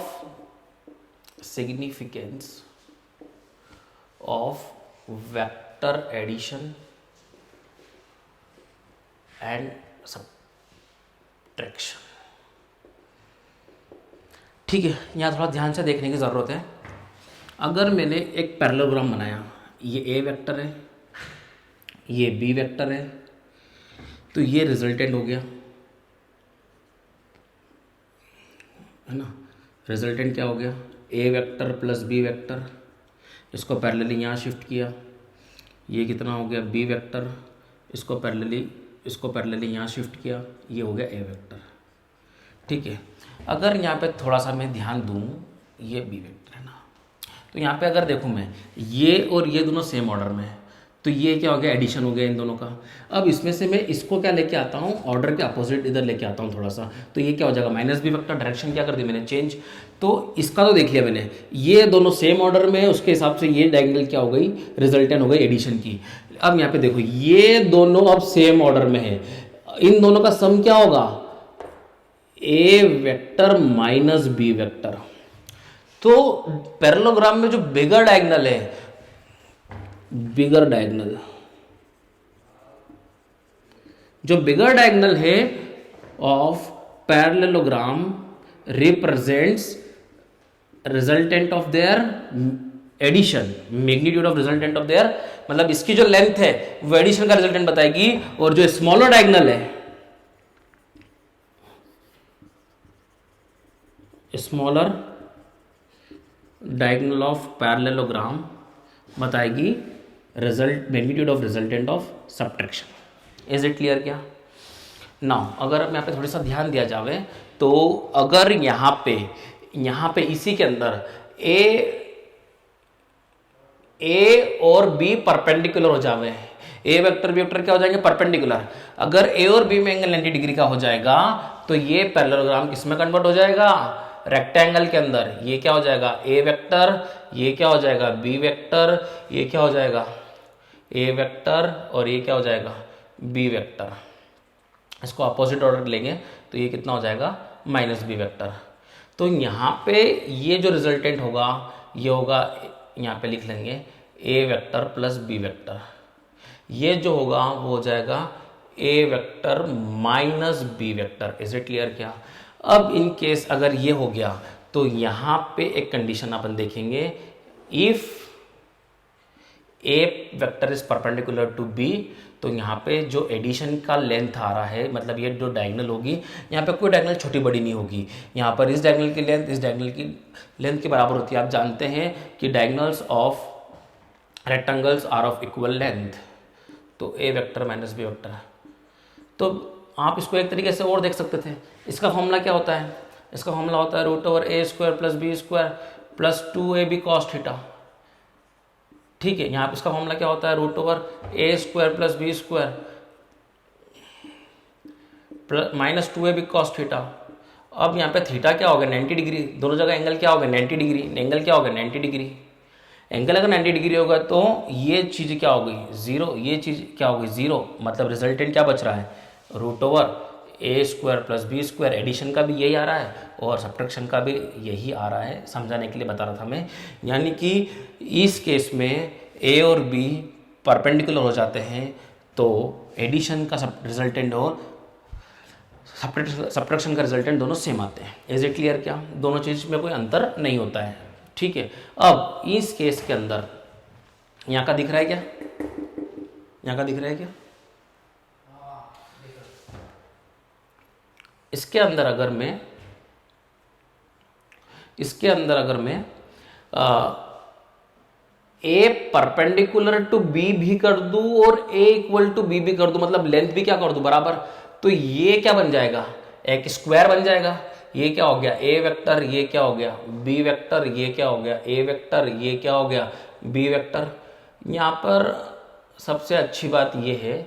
vector addition and subtraction. ठीक है, यहाँ थोड़ा ध्यान से देखने की ज़रूरत है। अगर मैंने एक पैरेललोग्राम बनाया, ये ए वेक्टर है, ये बी वेक्टर है, तो ये रिजल्टेंट हो गया, है ना। रिजल्टेंट क्या हो गया, ए वेक्टर प्लस बी वेक्टर, इसको पैरेलली यहाँ शिफ्ट किया, ये कितना हो गया बी वेक्टर, इसको पैरेलली यहाँ शिफ्ट किया, ये हो गया ए वेक्टर। ठीक है, अगर यहाँ पे थोड़ा सा मैं ध्यान दूँ, ये बी वेक्टर है ना, तो यहाँ पे अगर देखूँ मैं ये और ये दोनों सेम ऑर्डर में है, तो ये क्या हो गया एडिशन हो गया इन दोनों का। अब इसमें से मैं इसको क्या लेके आता हूँ, ऑर्डर के अपोजिट इधर लेके आता हूँ थोड़ा सा, तो ये क्या हो जाएगा माइनस बी वेक्टर, डायरेक्शन क्या कर दी मैंने चेंज। तो इसका तो देख लिया मैंने, ये दोनों सेम ऑर्डर में है, उसके हिसाब से ये डायगोनल क्या हो गई, रिजल्टेंट हो गई एडिशन की। अब यहाँ पे देखो ये दोनों अब सेम ऑर्डर में है, इन दोनों का सम क्या होगा, A vector minus B vector. तो पैरेललोग्राम में जो बिगर डायगोनल है, जो बिगर डायगोनल है of parallelogram represents resultant of their addition, magnitude of resultant of their, मतलब इसकी जो लेंथ है वो एडिशन का रिजल्टेंट बताएगी, और जो स्मॉलर डायगोनल है, स्मॉलर डायगोनल ऑफ पैरेललोग्राम बताएगी result magnitude of resultant of subtraction. Is it clear क्या? नाउ अगर अब यहाँ पे थोड़ा सा ध्यान दिया जावे, तो अगर यहाँ पे इसी के अंदर ए और बी परपेंडिकुलर हो जावे, ए वेक्टर बी वेक्टर क्या हो जाएंगे परपेंडिकुलर, अगर ए और बी में एंगल 90 डिग्री का हो जाएगा तो ये पैरेललोग्राम किस में कन्वर्ट हो जाएगा, रेक्टेंगल के अंदर। ये क्या हो जाएगा ए वेक्टर, ये क्या हो जाएगा बी वेक्टर, ये क्या हो जाएगा ए वेक्टर, और ये क्या हो जाएगा बी वेक्टर। इसको अपोजिट ऑर्डर लेंगे तो ये कितना हो जाएगा माइनस बी वेक्टर। तो यहाँ पे ये जो रिजल्टेंट होगा ये होगा, यहाँ पे लिख लेंगे a vector plus B vector. ये जो होगा वो हो जाएगा a vector minus B vector. Is it clear क्या? अब इन केस अगर ये हो गया तो यहाँ पे एक कंडीशन अपन देखेंगे, if A vector is perpendicular to B, तो यहाँ पे जो एडिशन का लेंथ आ रहा है, मतलब ये जो डायगोनल होगी, यहाँ पे कोई डायगोनल छोटी बड़ी नहीं होगी, यहाँ पर इस डायगोनल की लेंथ इस डायगोनल की लेंथ के बराबर होती है। आप जानते हैं कि diagonals of rectangles are of equal length, तो A vector minus B vector. तो आप इसको एक तरीके से और देख सकते थे, इसका फॉर्मूला क्या होता है, इसका फॉर्मूला होता है रूट ओवर ए square plus B square plus 2ab cos theta. ठीक है, यहाँ पे इसका फॉर्मूला क्या होता है रूट ओवर ए square plus B square minus 2ab cos theta. अब यहाँ पे थीटा क्या होगा 90 डिग्री, दोनों जगह एंगल क्या होगा 90 डिग्री, एंगल क्या होगा 90 डिग्री। एंगल अगर 90 डिग्री होगा तो ये चीज़ क्या हो गई जीरो, ये चीज़ क्या हो गई जीरो, मतलब रिजल्टेंट क्या बच रहा है रूट ओवर ए square plus B square. Addition का भी यही आ रहा है और सब्ट्रैक्शन का भी यही आ रहा है, समझाने के लिए बता रहा था मैं। यानी कि इस केस में ए और बी परपेंडिकुलर हो जाते हैं तो एडिशन का रिजल्टेंट और सब्ट्रैक्शन का रिजल्टेंट दोनों सेम आते हैं। इज इट क्लियर क्या? दोनों चीज़ में कोई अंतर नहीं होता है। ठीक है, अब इस केस के अंदर यहाँ का दिख रहा है क्या, यहाँ का दिख रहा है क्या? इसके अंदर अगर मैं ए परपेंडिकुलर टू बी भी कर दूं और ए इक्वल टू बी भी कर दूं, मतलब लेंथ भी क्या कर दूं बराबर, तो ये क्या बन जाएगा एक स्क्वायर बन जाएगा। ये क्या हो गया ए वेक्टर, ये क्या हो गया बी वेक्टर, ये क्या हो गया ए वेक्टर, ये क्या हो गया बी वेक्टर। यहाँ पर सबसे अच्छी बात ये है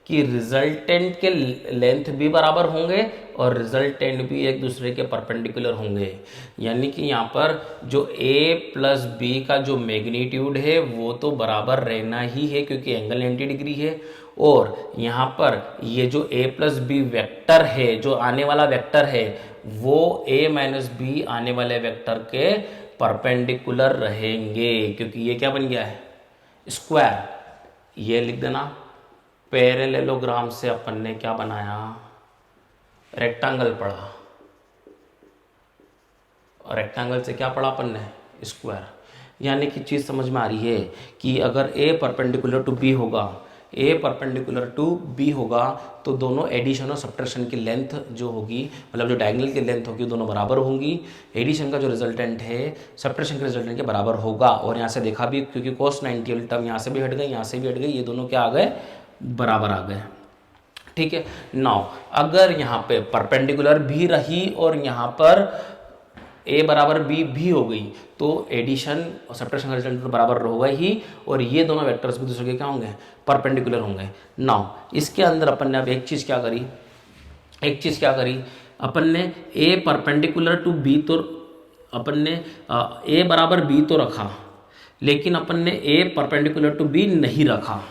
कि रिजल्टेंट के लेंथ भी बराबर होंगे और रिजल्टेंट भी एक दूसरे के परपेंडिकुलर होंगे। यानी कि यहाँ पर जो a प्लस बी का जो मैग्नीट्यूड है वो तो बराबर रहना ही है क्योंकि एंगल 90 डिग्री है, और यहाँ पर ये जो a प्लस बी वेक्टर है, जो आने वाला वेक्टर है, वो a माइनस बी आने वाले वेक्टर के परपेंडिकुलर रहेंगे क्योंकि ये क्या बन गया है स्क्वायर। ये लिख देना, पैरेललोग्राम से अपन ने क्या बनाया रेक्टेंगल पढ़ा, और रेक्टेंगल से क्या पढ़ा अपन ने स्क्वायर। यानी कि चीज़ समझ में आ रही है कि अगर ए परपेंडिकुलर टू बी होगा, ए परपेंडिकुलर टू बी होगा तो दोनों एडिशन और सब्ट्रैक्शन की लेंथ जो होगी, मतलब जो डायगोनल की लेंथ होगी दोनों बराबर होंगी। एडिशन का जो रिजल्टेंट है सब्ट्रैक्शन के रिजल्टेंट के बराबर होगा। और यहाँ से देखा भी, क्योंकि cos 90 वाली टर्म यहाँ से भी हट गई, यहाँ से भी हट गई, ये दोनों क्या आ गए, बराबर आ गए। ठीक है। नाउ अगर यहाँ पे परपेंडिकुलर भी रही और यहाँ पर ए बराबर बी भी हो गई तो एडिशन और सब्ट्रैक्शन का रिजल्ट तो बराबर होगा ही, और ये दोनों वेक्टर्स भी दूसरे के क्या होंगे, परपेंडिकुलर होंगे। नाउ इसके अंदर अपन ने अब एक चीज़ क्या करी, अपन ने ए परपेंडिकुलर टू बी, तो अपन ने ए बराबर बी तो रखा, लेकिन अपन ने ए परपेंडिकुलर टू बी नहीं रखा,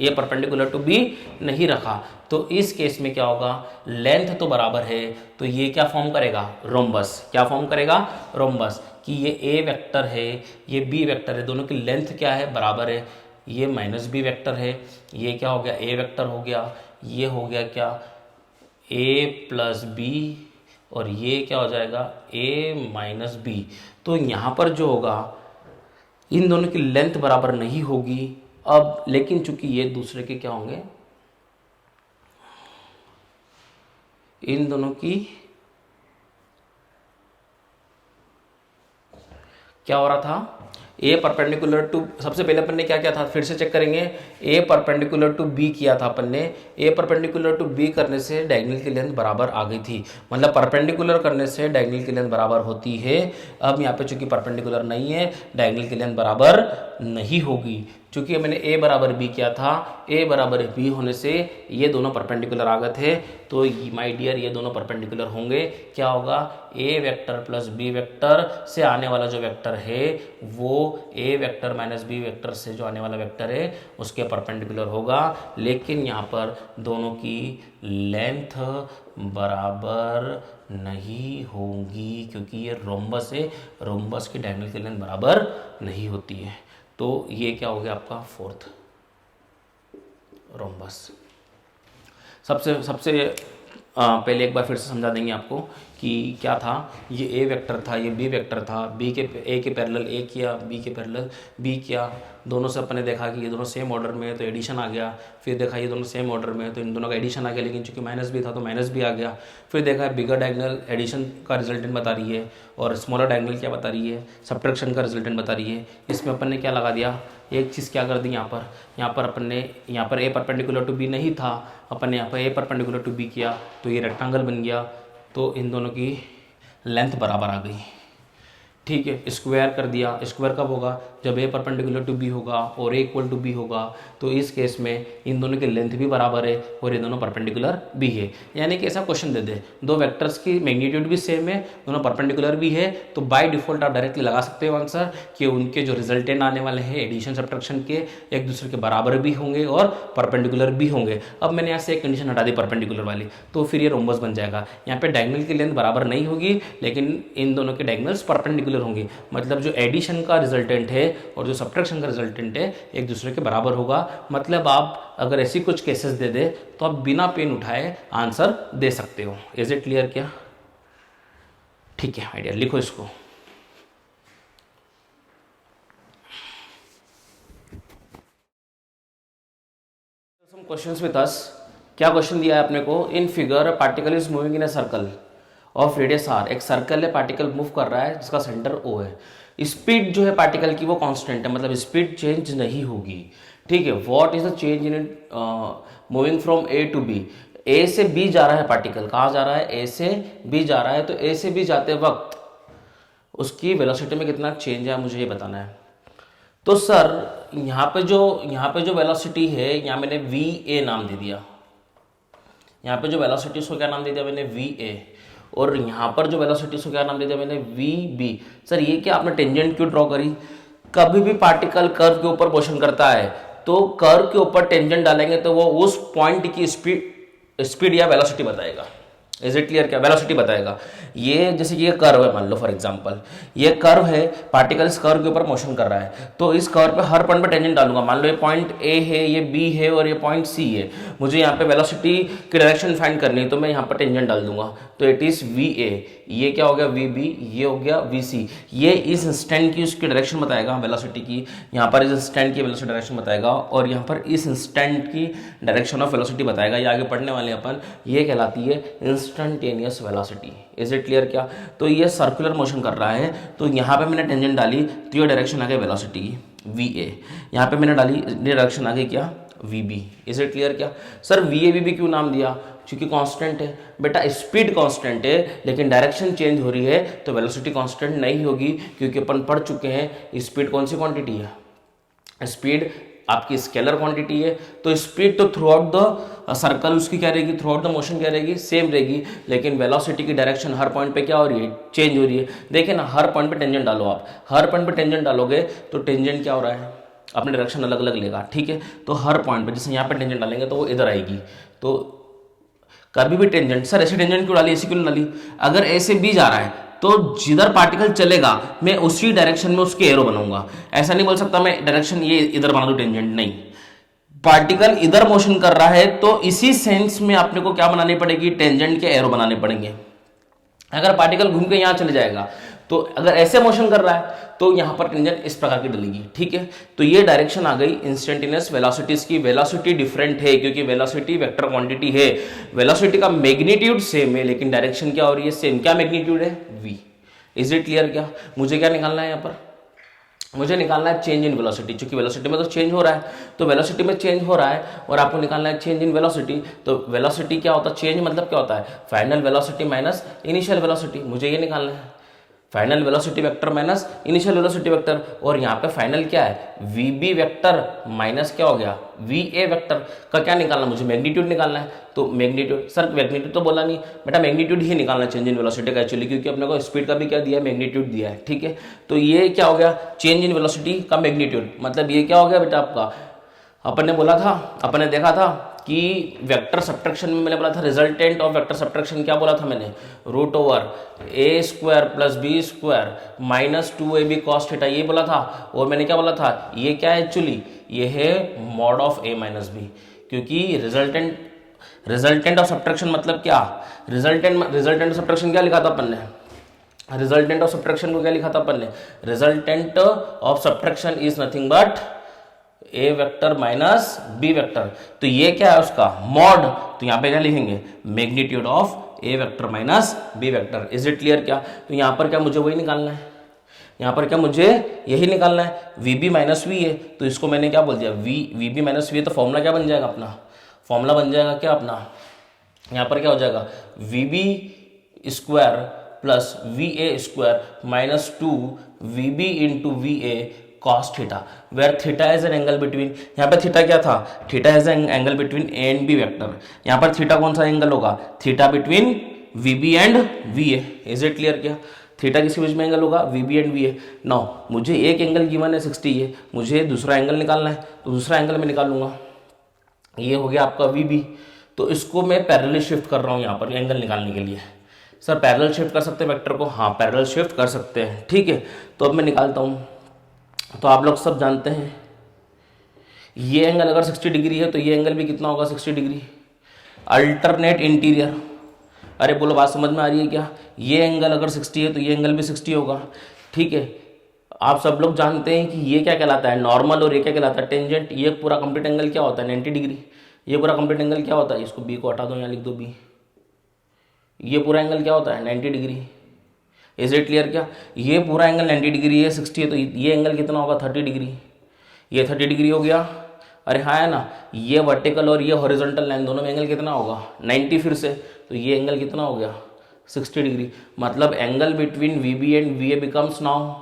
ये परपेंडिकुलर टू बी नहीं रखा। तो इस केस में क्या होगा, लेंथ तो बराबर है तो ये क्या फॉर्म करेगा, रोम्बस। क्या फॉर्म करेगा, रोम्बस। कि ये ए वेक्टर है, ये बी वेक्टर है, दोनों की लेंथ क्या है, बराबर है। ये माइनस बी वेक्टर है, ये क्या हो गया, ए वेक्टर हो गया, ये हो गया क्या, ए प्लस बी, और ये क्या हो जाएगा, ए माइनस बी। तो यहाँ पर जो होगा इन दोनों की लेंथ बराबर नहीं होगी अब, लेकिन चूंकि ये दूसरे के क्या होंगे, इन दोनों की क्या हो रहा था, ए परपेंडिकुलर टू, सबसे पहले अपन ने क्या किया था, फिर से चेक करेंगे, ए परपेंडिकुलर टू बी किया था अपन ने। ए परपेंडिकुलर टू बी करने से डायगोनल की लेंथ बराबर आ गई थी, मतलब परपेंडिकुलर करने से डायगोनल की लेंथ बराबर होती है। अब यहाँ पे चूंकि परपेंडिकुलर नहीं है, डायगोनल की लेंथ बराबर नहीं होगी। चूंकि मैंने ए बराबर बी किया था, ए बराबर बी होने से ये दोनों परपेंडिकुलर आ गए थे, तो माय डियर ये दोनों परपेंडिकुलर होंगे। क्या होगा, A vector plus B vector से आने वाला जो वेक्टर है वो ए वेक्टर माइनस बी वेक्टर से जो आने वाला वेक्टर है उसके परपेंडिकुलर होगा। लेकिन यहाँ पर दोनों की लेंथ बराबर नहीं होगी, क्योंकि ये रोम्बस है, रोम्बस की डायगोनल की लेंथ बराबर नहीं होती है। तो ये क्या हो गया आपका फोर्थ रोम्बस। सबसे पहले एक बार फिर से समझा देंगे आपको कि क्या था, ये ए वेक्टर था, ये बी वेक्टर था, बी के ए के पैरेलल ए किया, बी के पैरेलल बी किया, दोनों से अपन ने देखा कि ये दोनों सेम ऑर्डर में है तो एडिशन आ गया। फिर देखा ये दोनों सेम ऑर्डर में है तो इन दोनों का एडिशन आ गया, लेकिन चूंकि माइनस भी था तो माइनस भी आ गया। फिर देखा बिगर डायगोनल एडिशन का रिजल्टेंट बता रही है और स्मॉलर डायगोनल क्या बता रही है, सब्ट्रैक्शन का रिजल्टेंट बता रही है। इसमें अपन ने क्या लगा दिया, एक चीज़ क्या कर दी, यहाँ पर अपन ने यहाँ पर ए परपेंडिकुलर टू बी नहीं था, अपन ने यहाँ पर ए परपेंडिकुलर टू बी किया तो ये रेक्टेंगल बन गया, तो इन दोनों की लेंथ बराबर आ गई। ठीक है, स्क्वायर कर दिया। स्क्वायर कब होगा, जब ए परपेंडिकुलर टू बी होगा और ए इक्वल टू बी होगा, तो इस केस में इन दोनों की लेंथ भी बराबर है और ये दोनों परपेंडिकुलर भी है। यानी कि ऐसा क्वेश्चन दे दे, दो वेक्टर्स की मैग्नीट्यूड भी सेम है, दोनों परपेंडिकुलर भी है, तो बाय डिफॉल्ट आप डायरेक्टली लगा सकते हो आंसर कि उनके जो रिजल्टेंट आने वाले हैं एडिशन सब्ट्रैक्शन के एक दूसरे के बराबर भी होंगे और परपेंडिकुलर भी होंगे। अब मैंने यहाँ से एक कंडीशन हटा दी परपेंडिकुलर वाली, तो फिर ये रोम्बस बन जाएगा। यहाँ पे डायगोनल की लेंथ बराबर नहीं होगी, लेकिन इन दोनों के डायगोनल्स परपेंडिकुलर होंगे, मतलब जो एडिशन का रिजल्टेंट है और जो सब्ट्रैक्शन का रिजल्टेंट है एक दूसरे के बराबर होगा। मतलब आप अगर ऐसी कुछ केसेस दे दे तो आप बिना पेन उठाए आंसर दे सकते हो। इज इट क्लियर क्या? ठीक है आइडिया, लिखो इसको। Some questions with us. क्या क्वेश्चन दिया है अपने को, in figure particle is moving in a circle of radius R. एक सर्कल है, पार्टिकल मूव कर रहा है जिसका सेंटर ओ है। स्पीड जो है पार्टिकल की वो कांस्टेंट है, मतलब स्पीड चेंज नहीं होगी। ठीक है, what is the change in moving from a to b. A से बी जा रहा है पार्टिकल, कहाँ जा रहा है, ए से बी जा रहा है, तो ए से बी जाते वक्त उसकी वेलोसिटी में कितना चेंज है मुझे ये बताना है। तो सर यहाँ पे जो वेलोसिटी है यहाँ मैंने वी ए नाम दे दिया, यहाँ पे जो वेलोसिटी उसको क्या नाम दे दिया मैंने, वी ए, और यहाँ पर जो वेलोसिटी उसको क्या नाम दे दिया मैंने, वी बी। सर ये क्या आपने टेंजेंट क्यों ड्रॉ करी? कभी भी पार्टिकल कर्व के ऊपर मोशन करता है तो कर्व के ऊपर टेंजेंट डालेंगे तो वो उस पॉइंट की स्पीड या वेलोसिटी बताएगा। Is it clear? क्या वेलोसिटी बताएगा। ये जैसे कि ये कर्व है, मान लो फॉर एग्जांपल ये कर्व है, पार्टिकल इस कर्व के ऊपर मोशन कर रहा है, तो इस कर्व पे हर पॉइंट पे टेंजेंट डालूंगा। मान लो ये पॉइंट ए है, ये बी है और ये पॉइंट सी है, मुझे यहाँ पे वेलोसिटी की डायरेक्शन फाइंड करनी है, तो मैं यहाँ पर टेंजेंट डाल दूंगा, तो इट इज वी ए, ये क्या हो गया वी बी, ये हो गया वी सी। ये इस इंस्टेंट की उसकी डायरेक्शन बताएगा वेलोसिटी की, यहाँ पर इस इंस्टेंट की वेलोसिटी डायरेक्शन बताएगा, और यहाँ पर इस इंस्टेंट की डायरेक्शन ऑफ वेलोसिटी बताएगा। ये आगे पढ़ने वाले अपन, ये कहलाती है instantaneous velocity. Is it clear? क्या तो ये सर्कुलर मोशन कर रहा है, तो यहाँ पे मैंने टेंजेंट डाली तो ये डायरेक्शन आ गई वेलोसिटी की वी ए, यहाँ पे मैंने डाली डायरेक्शन आ गई क्या v b. Is it clear? क्या sir v a v b क्यों नाम दिया? क्योंकि कांस्टेंट है बेटा, स्पीड कांस्टेंट है लेकिन डायरेक्शन चेंज हो रही है, तो वेलोसिटी कांस्टेंट नहीं होगी, क्योंकि अपन पढ़ चुके हैं स्पीड कौन सी क्वांटिटी है, स्पीड आपकी स्केलर क्वांटिटी है। तो स्पीड तो थ्रू आउट द सर्कल उसकी क्या रहेगी, थ्रू आउट द मोशन क्या रहेगी, सेम रहेगी, लेकिन वेलोसिटी की डायरेक्शन हर पॉइंट पे क्या हो रही है, चेंज हो रही है। देखिए ना, हर पॉइंट पे टेंजेंट डालो, आप हर पॉइंट पे टेंजेंट डालोगे तो टेंजेंट क्या हो रहा है, अपने डायरेक्शन अलग अलग लेगा, ठीक है। तो हर पॉइंट पे जैसे यहाँ पे टेंजेंट डालेंगे तो वो इधर आएगी, तो कभी भी टेंजेंट, सर ऐसे टेंजेंट क्यों डाली, ऐसे क्यों डाली, अगर ऐसे बी जा रहा है तो जिधर पार्टिकल चलेगा मैं उसी डायरेक्शन में उसके एरो बनाऊंगा। ऐसा नहीं बोल सकता मैं डायरेक्शन ये इधर बना दूं टेंजेंट, नहीं, पार्टिकल इधर मोशन कर रहा है तो इसी सेंस में आपने को क्या बनानी पड़ेगी, टेंजेंट के एरो बनाने पड़ेंगे। अगर पार्टिकल घूम के यहां चले जाएगा, तो अगर ऐसे मोशन कर रहा है तो यहां पर टेंजेंट इस प्रकार की डलेगी, ठीक है। तो ये डायरेक्शन आ गई इंस्टेंटेनियस वेलोसिटीज की। वेलोसिटी डिफरेंट है क्योंकि वेलोसिटी वेक्टर क्वांटिटी है, वेलोसिटी का मैग्नीट्यूड सेम है लेकिन डायरेक्शन क्या हो रही है, सेम। क्या मैग्नीट्यूड है, v। Is it clear? क्या मुझे क्या निकालना है यहाँ पर, मुझे निकालना है चेंज इन वेलोसिटी, क्योंकि वेलोसिटी में तो चेंज हो रहा है, तो वेलोसिटी में चेंज हो रहा है और आपको निकालना है चेंज इन वेलोसिटी। तो वेलोसिटी क्या होता है, चेंज मतलब क्या होता है, final velocity minus initial velocity, मुझे ये निकालना है, final velocity vector minus initial velocity vector. और यहाँ पे फाइनल क्या है, वी बी वेक्टर माइनस क्या हो गया, वी ए वेक्टर का क्या निकालना, मुझे मैग्नीट्यूड निकालना है। तो मैग्नीट्यूड, सर मैग्नीट्यूड तो बोला नहीं बेटा, मैग्नीट्यूड ही निकालना चेंज इन वेलोसिटी का एक्चुअली, क्योंकि अपने को स्पीड का भी क्या दिया है, मैग्नीट्यूड दिया है, ठीक है। तो ये क्या हो गया, चेंज इन वेलोसिटी का मैग्नीट्यूड, मतलब ये क्या हो गया बेटा आपका, अपन ने बोला था, अपन ने देखा था कि वेक्टर सब्ट्रैक्शन में मैंने बोला था रिजल्टेंट ऑफ वेक्टर सब्ट्रैक्शन क्या बोला था मैंने, रूट ओवर ए square plus B square minus 2ab cos theta, ये बोला था। और मैंने क्या बोला था, ये क्या है एक्चुअली, ये है mod of a minus B, क्योंकि रिजल्टेंट ऑफ सब्ट्रैक्शन मतलब क्या, रिजल्टेंट ऑफ सब्ट्रैक्शन क्या लिखा था अपन ने, रिजल्टेंट ऑफ सब्ट्रैक्शन को क्या लिखा था अपन ने, resultant of subtraction is nothing but A vector minus B vector. तो ये क्या है उसका मॉड, तो यहाँ पे क्या लिखेंगे, magnitude of A vector minus B vector. Is it clear? क्या तो यहाँ पर क्या मुझे वही निकालना है, यहाँ पर क्या मुझे यही निकालना है, वी बी माइनस वी है, तो इसको मैंने क्या बोल दिया, वी बी माइनस वी, तो फॉर्मूला क्या बन जाएगा अपना, फॉर्मूला बन जाएगा क्या अपना, यहाँ पर क्या हो जाएगा, V B square plus V A square minus 2 V B into V A cos theta, where theta is an angle between, यहाँ पे थीटा क्या था, theta is an angle between A and B vector. यहाँ पर theta कौन सा angle होगा, theta between V B and V A. Is it clear? क्या थीटा किसके बीच में एंगल होगा, V B and V A. Now मुझे एक एंगल गिवन है 60 है, मुझे दूसरा एंगल निकालना है, तो दूसरा एंगल मैं निकालूंगा, ये हो गया आपका वी बी। तो इसको मैं पैरेलल शिफ्ट कर रहा हूँ यहाँ पर एंगल निकालने के लिए। सर पैरेलल शिफ्ट कर सकते हैं वेक्टर को, हाँ पैरेलल शिफ्ट कर सकते हैं, ठीक है। तो अब मैं निकालता हूँ, तो आप लोग सब जानते हैं ये एंगल अगर 60 डिग्री है तो ये एंगल भी कितना होगा, 60 डिग्री। अल्टरनेट इंटीरियर, अरे बोलो बात समझ में आ रही है क्या, ये एंगल अगर 60 है तो ये एंगल भी 60 होगा, ठीक है। आप सब लोग जानते हैं कि ये क्या कहलाता है, नॉर्मल, और ये क्या कहलाता है, टेंजेंट। ये पूरा कंप्लीट एंगल क्या होता है, 90 डिग्री। ये पूरा कंप्लीट एंगल क्या होता है, इसको बी को हटा दो, यहाँ लिख दो बी। ये पूरा एंगल क्या होता है, 90 डिग्री। Is it clear? क्या ये पूरा एंगल 90 डिग्री है, 60 है, तो ये एंगल कितना होगा, 30 डिग्री। ये 30 डिग्री हो गया, अरे हाँ है ना, ये वर्टिकल और ये हॉरिजॉन्टल लाइन दोनों में एंगल कितना होगा, 90 फिर से, तो ये एंगल कितना हो गया, 60 डिग्री। मतलब angle between V B and V A becomes now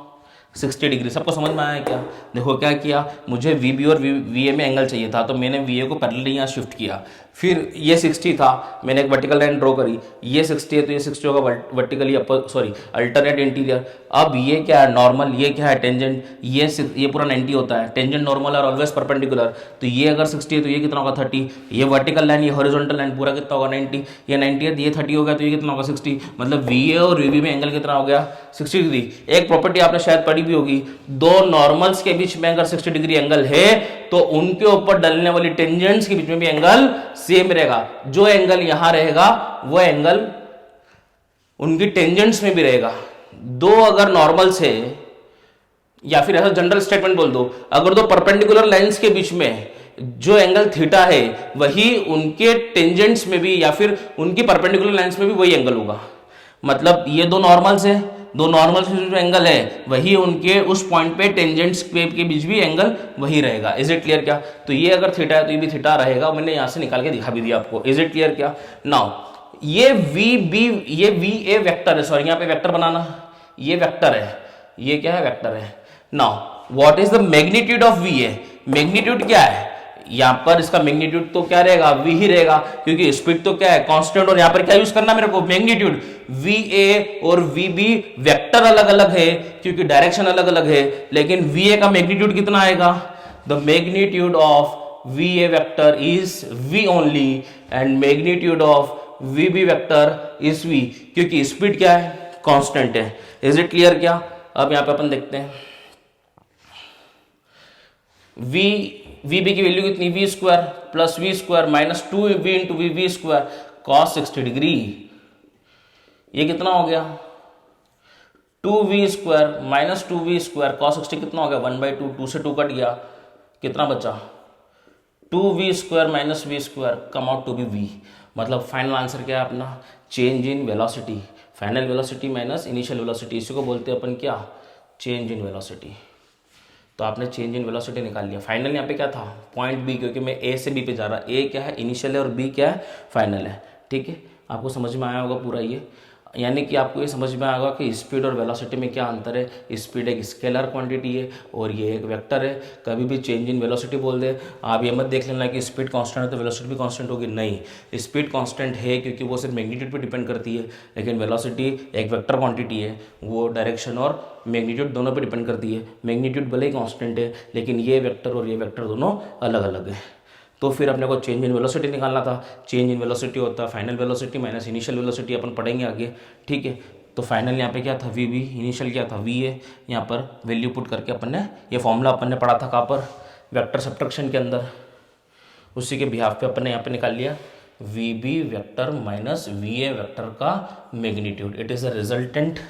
60 degree. सबको समझ में आया क्या? देखो क्या किया, मुझे वी बी और वी ए में एंगल चाहिए था, तो मैंने वी ए को पैरेलल यहाँ शिफ्ट किया, फिर ये 60 था, मैंने एक वर्टिकल लाइन ड्रॉ करी, ये 60 है तो ये 60 होगा वर्टिकली अपर, सॉरी अल्टरनेट इंटीरियर। अब ये क्या है नॉर्मल, ये क्या है टेंजेंट, ये पूरा 90 होता है, टेंजेंट नॉर्मल और ऑलवेज परपेंडिकुलर, तो ये अगर 60 है तो ये कितना होगा 30, ये वर्टिकल लाइन ये हॉरिजॉन्टल लाइन पूरा कितना होगा 90, ये 90 है तो ये 30 हो गया, तो ये कितना होगा 60, मतलब VA और VB में एंगल कितना हो गया 60 डिग्री। एक प्रॉपर्टी आपने शायद पढ़ी भी होगी, दो नॉर्मल्स के बीच में अगर 60 डिग्री एंगल है तो उनके ऊपर डलने वाली टेंजेंट्स के बीच में भी एंगल सेम रहेगा, जो एंगल यहां रहेगा वो एंगल उनकी टेंजेंट्स में भी रहेगा। दो अगर नॉर्मल्स है, या फिर ऐसा जनरल स्टेटमेंट बोल दो, अगर दो परपेंडिकुलर लाइंस के बीच में जो एंगल थीटा है वही उनके टेंजेंट्स में भी या फिर उनकी परपेंडिकुलर लाइंस में भी वही एंगल होगा। मतलब ये दो नॉर्मल्स है, दो नॉर्मल्स के जो एंगल है वही उनके उस पॉइंट पे टेंजेंट्स के बीच भी एंगल वही रहेगा। इज इट क्लियर क्या? तो ये अगर थीटा है तो ये भी थीटा रहेगा, मैंने यहां से निकाल के दिखा भी दिया आपको। इज इट क्लियर क्या? नाउ ये ये VA वेक्टर है, सॉरी यहाँ पे वेक्टर बनाना, ये वेक्टर है, ये क्या है वेक्टर है। Now what is the magnitude of VA? Magnitude क्या है यहां पर, इसका मैग्नीट्यूड तो क्या रहेगा V ही रहेगा, क्योंकि स्पीड तो क्या है कांस्टेंट, और यहां पर क्या यूज करना मेरे को मैग्नीट्यूड। VA और VB वेक्टर अलग अलग है क्योंकि डायरेक्शन अलग अलग है, लेकिन VA का मैग्नीट्यूड कितना आएगा? The magnitude of VA vector is V only and magnitude of VB vector is V, क्योंकि स्पीड क्या है कांस्टेंट है। इज इट क्लियर क्या? अब यहां पे अपन देखते हैं VB की वैल्यू कितनी, V square plus V square minus 2V into VB square cos 60 degree, ये कितना हो गया 2V square minus 2V square cos 60 कितना हो गया 1/2, 2 से 2 कट गया, कितना बचा 2V square minus V square, come out to be V। मतलब फाइनल आंसर क्या है अपना, change in velocity, final velocity minus initial velocity, इसी को बोलते हैं अपन क्या, चेंज इन वेलोसिटी। तो आपने चेंज इन वेलोसिटी निकाल लिया। फाइनल यहाँ पे क्या था पॉइंट B, क्योंकि मैं A से B पे जा रहा, A क्या है इनिशियल है और B क्या है फाइनल है। ठीक है, आपको समझ में आया होगा पूरा ये, यानी कि आपको ये समझ में आएगा कि स्पीड और वेलोसिटी में क्या अंतर है। स्पीड एक स्केलर क्वांटिटी है और ये एक वेक्टर है। कभी भी चेंज इन वेलोसिटी बोल दे, आप ये मत देख लेना कि स्पीड कांस्टेंट है तो वेलोसिटी भी कांस्टेंट होगी, नहीं, स्पीड कांस्टेंट है क्योंकि वो सिर्फ मैग्नीट्यूड पे डिपेंड करती है, लेकिन वेलोसिटी एक वेक्टर क्वांटिटी है, वो डायरेक्शन और मैग्नीट्यूड दोनों पे डिपेंड करती है। मैग्नीट्यूड भले ही कांस्टेंट है लेकिन ये वेक्टर और ये वेक्टर दोनों अलग अलग है। तो फिर अपने को चेंज इन वेलोसिटी निकालना था। चेंज इन वेलोसिटी होता है final velocity minus initial velocity, अपन पढ़ेंगे आगे। ठीक है, तो फाइनल यहाँ पे क्या था VB, इनिशियल क्या था VA, यहाँ पर वैल्यू पुट करके अपन ने ये फॉर्मूला अपन ने पढ़ा था कहाँ पर, वेक्टर सब्ट्रैक्शन के अंदर, उसी के बिहाफ पे अपन ने यहाँ पे निकाल लिया VB vector minus VA vector का magnitude. It is a resultant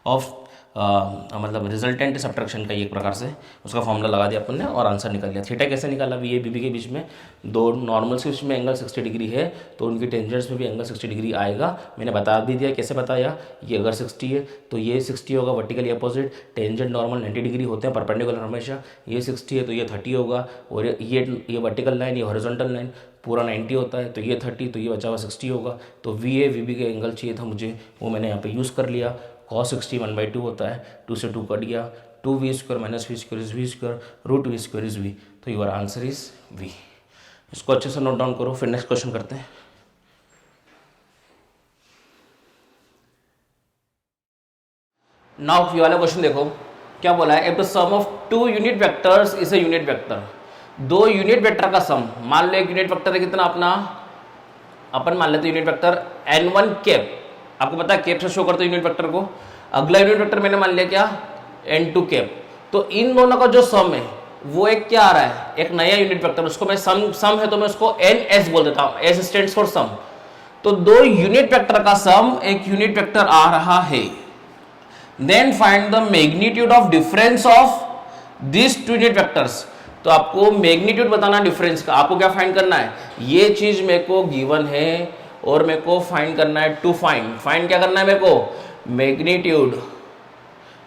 of मतलब रिजल्टेंट सब्ट्रैक्शन का एक प्रकार से उसका फॉर्मूला लगा दिया अपन ने और आंसर निकल लिया। थीटा कैसे निकाला, VA BB के बीच में दो नॉर्मल्स के बीच में एंगल 60 डिग्री है तो उनकी टेंजेंट्स में भी एंगल 60 डिग्री आएगा। मैंने बता भी दिया कैसे बताया, ये अगर 60 है तो ये 60 होगा vertically opposite, tangent normal 90 degree होते हैं परपेंडिकुलर हमेशा, ये 60 है तो ये 30 होगा, और ये वर्टिकल लाइन ये हॉरिजॉन्टल लाइन पूरा 90 होता है तो ये 30, तो ये बचा हुआ 60 होगा। तो VA VB का एंगल चाहिए था मुझे, वो मैंने यहाँ पे यूज़ कर लिया। cos 60 1/2 होता है, 2 से 2 कट गया, 2V square minus V square is V square, root V square is V, तो योर आंसर इज V। इसको अच्छे से नोट डाउन करो, फिर नेक्स्ट क्वेश्चन करते हैं। नाउ ये वाला क्वेश्चन देखो क्या बोला है, if the sum of two unit vectors is a unit vector, दो यूनिट वेक्टर का सम, मान लो एक यूनिट वेक्टर है कितना अपना, अपन मान लेते यूनिट वेक्टर N1 कैप, आपको पता है कैप से शो करते यूनिट वेक्टर को। अगला यूनिट वेक्टर मैंने मान लिया क्या N2 कैप, तो इन दोनों का जो सम है वो एक क्या आ रहा है, एक नया यूनिट वेक्टर, उसको मैं सम है तो मैं उसको NS बोल देता हूं, S स्टैंड्स फॉर सम। तो दो यूनिट वेक्टर का सम एक यूनिट वेक्टर आ रहा है, then find the magnitude of difference of this two unit vectors. तो आपको मैग्नीट्यूड बताना डिफरेंस का, आपको क्या फाइंड करना है, ये चीज मेरे को गिवन है और मेरे को फाइंड करना है, टू फाइंड क्या करना है मेरे को, मैग्नीट्यूड,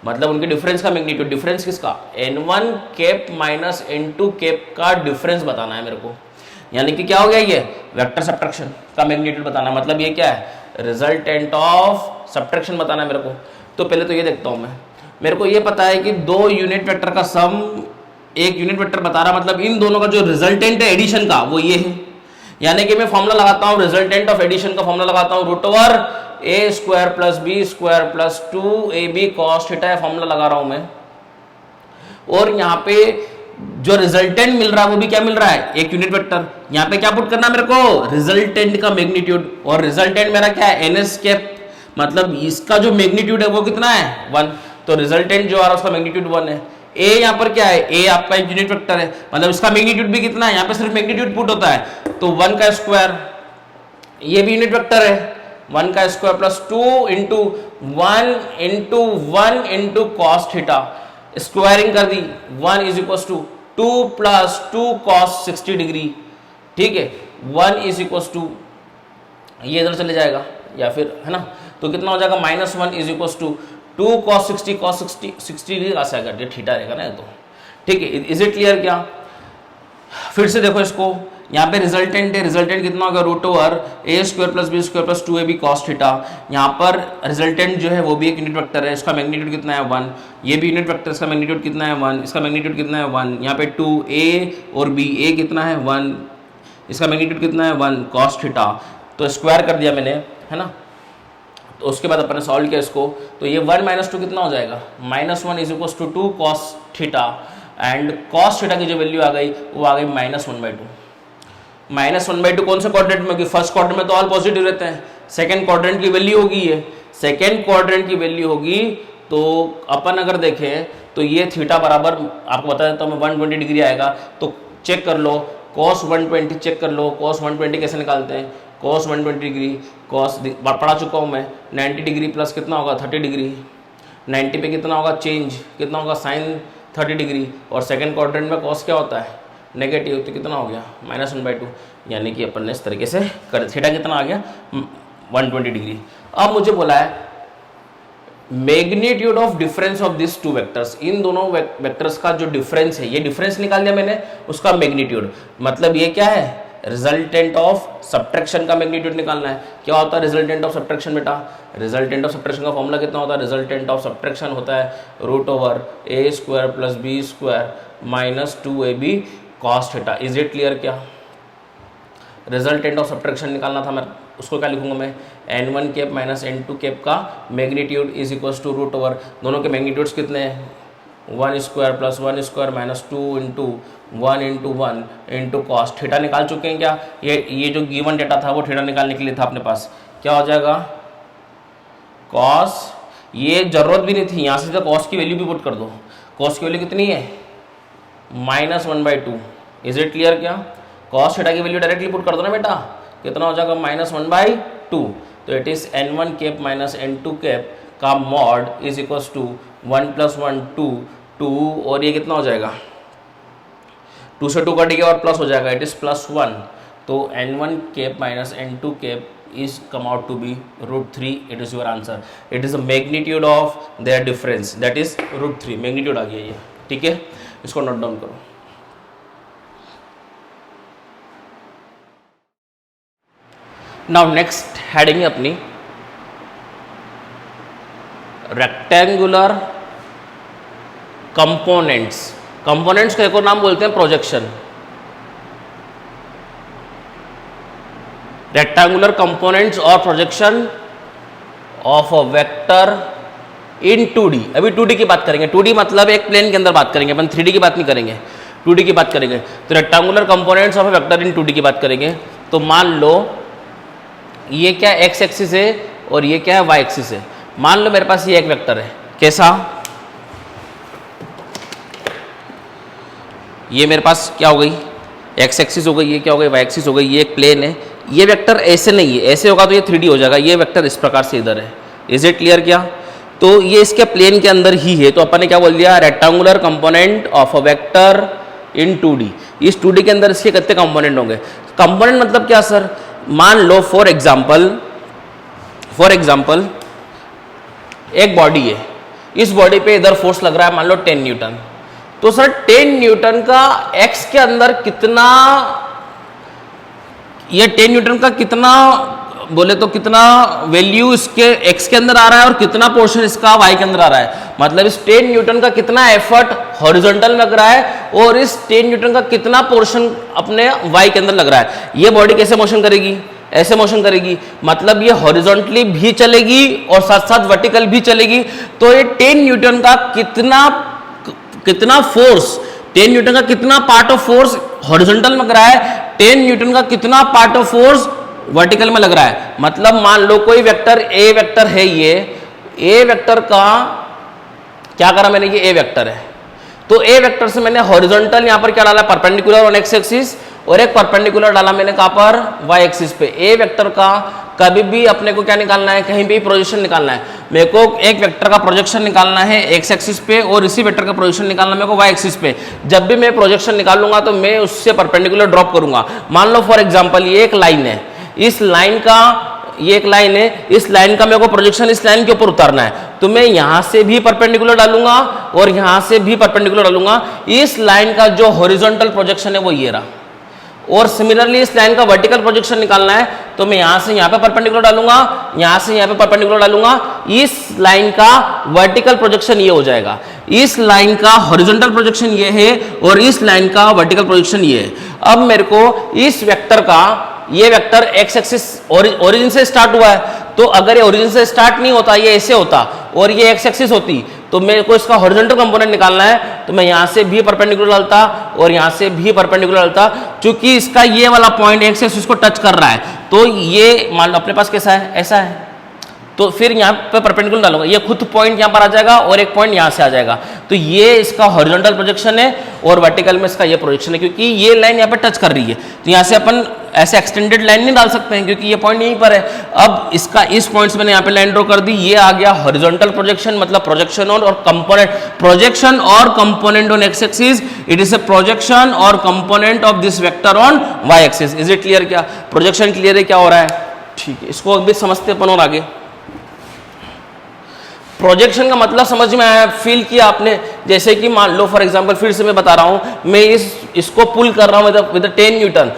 मतलब उनके डिफरेंस का मैग्नीट्यूड, डिफरेंस किसका N1 cap minus N2 cap का डिफरेंस बताना है मेरे को। यानी कि क्या हो गया, ये वेक्टर सब्ट्रैक्शन का मैग्नीट्यूड बताना, मतलब ये क्या है रिजल्टेंट ऑफ सब्ट्रैक्शन बताना है मेरे को। तो पहले तो ये देखता हूं मैं, मेरे को ये पता है कि दो यूनिट वेक्टर का सम एक यूनिट वेक्टर बता रहा, मतलब इन दोनों का जो रिजल्टेंट है एडिशन का वो ये है। यानी कि मैं फॉर्मूला लगाता हूं, रिजल्टेंट ऑफ एडिशन का फॉर्मूला लगाता हूं, रूट ओवर ए square plus B square plus 2ab cos theta है, फॉर्मूला लगा रहा हूं मैं। और यहाँ पे जो रिजल्टेंट मिल रहा है वो भी क्या मिल रहा है, एक यूनिट वेक्टर। यहाँ पे क्या पुट करना है मेरे को, रिजल्टेंट का मैग्नीट्यूड, और रिजल्टेंट मेरा क्या है, एनएस कैप, मतलब इसका जो मैग्नीट्यूड है वो कितना है 1, तो रिजल्टेंट जो आ रहा है उसका मैग्नीट्यूड 1 है। ए यहाँ पर क्या है, ए आपका एक यूनिट वेक्टर है, मतलब इसका मैग्नीट्यूड भी कितना है, यहाँ पे सिर्फ मैग्नीट्यूड पुट होता है, तो 1 का स्क्वायर, ये भी यूनिट वेक्टर है, 1 का square plus 2 into 1 into cos theta, squaring कर दी, 1 is equal to 2 plus 2 cos 60 degree, ठीक है, 1 इज इक्वल टू, ये इधर चले जाएगा या फिर है ना, तो कितना हो जाएगा -1 is equal to 2 cos 60 degree का से अगर थीटा रहेगा ना, तो ठीक है। इज इट क्लियर क्या? फिर से देखो इसको, यहाँ पे रिजल्टेंट है, रिजल्टेंट कितना होगा, रूट ओवर ए square plus B square plus 2ab cos theta. यहाँ पर रिजल्टेंट जो है वो भी एक यूनिट वेक्टर है, इसका मैग्नीट्यूड कितना है 1, ये भी यूनिट वेक्टर, इसका मैग्नीट्यूड कितना है 1, इसका मैग्नीट्यूड कितना है 1, यहाँ पे 2 a और b, a कितना है 1, इसका मैग्नीट्यूड कितना है 1 cos थीटा, तो स्क्वायर कर दिया मैंने, है ना। तो उसके बाद अपन ने सॉल्व किया इसको, तो ये 1 - 2 कितना हो जाएगा, -1 is equal to 2 cos theta, and cos theta की जो वैल्यू आ गई वो आ गई -1/2। -1/2 कौन से क्वाड्रेंट में होगी, फर्स्ट क्वाड्रेंट में तो ऑल पॉजिटिव रहते हैं, सेकंड क्वाड्रेंट की वैल्यू होगी ये, सेकंड क्वाड्रेंट की वैल्यू होगी, तो अपन अगर देखें तो ये थीटा बराबर, आपको बता देता हूँ मैं, 120 डिग्री आएगा, तो चेक कर लो cos 120, चेक कर लो cos 120 कैसे निकालते हैं, cos 120 डिग्री, cos पढ़ा चुका हूँ मैं, 90 डिग्री प्लस कितना होगा 30 डिग्री, 90 पे कितना होगा चेंज, कितना होगा sin 30 डिग्री, और सेकंड क्वाड्रेंट में cos क्या होता है नेगेटिव, तो कितना हो गया -1/2, यानी कि अपन ने इस तरीके से कर, थीटा कितना आ गया 120 डिग्री। अब मुझे बोला है magnitude of difference of this two vectors, इन दोनों वेक्टर्स का जो डिफरेंस है, ये डिफरेंस निकाल दिया मैंने, उसका मैग्नीट्यूड, मतलब ये क्या है, रिजल्टेंट ऑफ सब्ट्रैक्शन का मैग्नीट्यूड निकालना है। क्या होता है रिजल्टेंट ऑफ सब्ट्रैक्शन बेटा, रिजल्टेंट ऑफ सब्ट्रैक्शन का फॉर्मूला कितना होता है, रिजल्टेंट ऑफ सब्ट्रैक्शन होता है root over A square plus B square minus 2ab cos theta. Is it clear क्या? रिजल्टेंट ऑफ सब्ट्रैक्शन निकालना था, मैं उसको क्या लिखूंगा मैं, n1 cap minus n2 cap का magnitude is equals to root over, दोनों के मैग्नीट्यूड्स कितने हैं, 1 square plus 1 square minus 2 into 1 into 1 into cos theta निकाल चुके हैं क्या? ये जो गिवन डेटा था वो थीटा निकालने के लिए था अपने पास, क्या हो जाएगा कॉस, ये जरूरत भी नहीं थी, यहाँ से कॉस की वैल्यू भी पुट कर दो, कॉस की वैल्यू कितनी है -1/2। इज इट क्लियर क्या? कॉस थीटा की वैल्यू डायरेक्टली पुट कर दो ना बेटा, कितना हो जाएगा -1/2, तो it is n1 cap minus n2 cap का मॉड इज इक्वल्स टू 1 + 1 2 और ये कितना हो जाएगा 2 से 2 कटेगा और प्लस हो जाएगा, इट इज +1, तो n1 cap minus n2 cap is come out to be √3, it is your answer, it is the magnitude of their difference, that is √3 magnitude आ गया ये, ठीक है, इसको नोट डाउन करो। नाउ नेक्स्ट हेडिंग है अपनी rectangular components, components का एक और नाम बोलते हैं प्रोजेक्शन। रेक्टेंगुलर कंपोनेंट्स और projection of a vector in 2D। अभी 2D की बात करेंगे, 2D मतलब एक प्लेन के अंदर बात करेंगे अपन, 3D की बात नहीं करेंगे, 2D की बात करेंगे। तो rectangular components of a vector in 2D की बात करेंगे। तो मान लो ये क्या x एक्सिस है और ये क्या है y एक्सिस है। मान लो मेरे पास ये एक वेक्टर है, कैसा, ये मेरे पास क्या हो गई x एक्सिस हो गई, ये क्या हो गई y एक्सिस हो गई, ये एक प्लेन है। ये वेक्टर ऐसे नहीं है, ऐसे होगा तो ये 3D हो जाएगा, ये वेक्टर इस प्रकार से इधर है। इज इट क्लियर क्या? तो ये इसके प्लेन के अंदर ही है, तो अपन ने क्या बोल दिया, rectangular component of a vector in 2D। इस 2D के अंदर इसके कितने कंपोनेंट होंगे? कंपोनेंट मतलब क्या सर, मान लो फॉर एग्जाम्पल एक बॉडी है, इस बॉडी पे इधर फोर्स लग रहा है मान लो 10 न्यूटन। तो सर 10 न्यूटन का x के अंदर कितना, ये 10 न्यूटन का कितना बोले तो कितना वैल्यू इसके x के अंदर आ रहा है और कितना पोर्शन इसका y के अंदर आ रहा है, मतलब इस 10 न्यूटन का कितना एफर्ट हॉरिजॉन्टल में लग रहा है और इस 10 न्यूटन का कितना पोर्शन अपने y के अंदर लग रहा है। ये बॉडी कैसे मोशन करेगी, ऐसे मोशन करेगी, मतलब ये हॉरिजॉन्टली भी चलेगी और साथ साथ वर्टिकल भी चलेगी। तो ये 10 न्यूटन का कितना फोर्स, 10 न्यूटन का कितना पार्ट ऑफ फोर्स हॉरिजॉन्टल में लग रहा है, 10 न्यूटन का कितना पार्ट ऑफ फोर्स वर्टिकल में लग रहा है। मतलब मान लो कोई वेक्टर ए वेक्टर है, ये ए वेक्टर का क्या करा मैंने, ये ए वेक्टर है, तो ए वेक्टर से मैंने हॉरिजॉन्टल यहां पर क्या डाला, परपेंडिकुलर ऑन एक्स एक्सिस, और एक परपेंडिकुलर डाला मैंने कहां पर, वाई एक्सिस पे। ए वेक्टर का कभी भी अपने को क्या निकालना है, कहीं भी प्रोजेक्शन निकालना है। मेरे को एक वेक्टर का प्रोजेक्शन निकालना है एक्स एक्सिस पे और इसी वेक्टर का प्रोजेक्शन निकालना है मेरे को वाई एक्सिस पे। जब भी मैं प्रोजेक्शन निकालूंगा तो मैं उससे परपेंडिकुलर ड्रॉप करूंगा। मान लो फॉर एग्जाम्पल ये एक लाइन है, इस लाइन का, ये एक लाइन है, इस लाइन का मेरे को प्रोजेक्शन इस लाइन के ऊपर उतारना है, तो मैं यहां से भी परपेंडिकुलर डालूंगा और यहां से भी परपेंडिकुलर डालूंगा। इस लाइन का जो हॉरिजॉन्टल प्रोजेक्शन है वो ये रहा, और सिमिलरली इस लाइन का वर्टिकल प्रोजेक्शन निकालना है तो मैं यहां से यहां पे परपेंडिकुलर डालूंगा, यहां से यहां पे परपेंडिकुलर डालूंगा। इस लाइन का वर्टिकल प्रोजेक्शन ये हो जाएगा, इस लाइन का हॉरिजॉन्टल प्रोजेक्शन ये है और इस लाइन का वर्टिकल प्रोजेक्शन ये है। अब मेरे को इस वेक्टर का, ये वेक्टर एक्स एक्सिस ओरिजिन से स्टार्ट हुआ है, तो अगर ये ओरिजिन से स्टार्ट नहीं होता, ये ऐसे होता और ये एक्स एक्सिस होती, तो मेरे को इसका हॉरिजॉन्टल कंपोनेंट निकालना है, तो मैं यहां से भी परपेंडिकुलर डालता और यहां से भी परपेंडिकुलर डालता। क्योंकि इसका ये वाला पॉइंट एक्स एक्सिस को टच कर रहा है, तो ये मान लो अपने पास कैसा है, ऐसा है, तो फिर यहाँ पे परपेंडिकुलर डालूंगा, ये खुद पॉइंट यहाँ पर आ जाएगा और एक पॉइंट यहाँ से आ जाएगा। तो ये इसका हॉरिजॉन्टल प्रोजेक्शन है और वर्टिकल में इसका ये प्रोजेक्शन है, क्योंकि ये लाइन यहाँ पे टच कर रही है। तो यहाँ से अपन ऐसे एक्सटेंडेड लाइन नहीं डाल सकते हैं क्योंकि ये पॉइंट यहीं पर है। अब इसका इस पॉइंट से मैंने यहाँ पे लाइन ड्रॉ कर दी, ये आ गया हॉरिजॉन्टल प्रोजेक्शन, मतलब प्रोजेक्शन और कंपोनेंट, प्रोजेक्शन और component on x axis, it is a projection और component of this vector on y axis. Is it clear? क्या प्रोजेक्शन क्लियर है, क्या हो रहा है? ठीक है, इसको अभी समझते अपन और आगे। प्रोजेक्शन का मतलब समझ में आया, फील किया आपने? जैसे कि मान लो फॉर एग्जांपल, फिर से मैं बता रहा हूं, मैं इसको पुल कर रहा हूं विद 10 न्यूटन,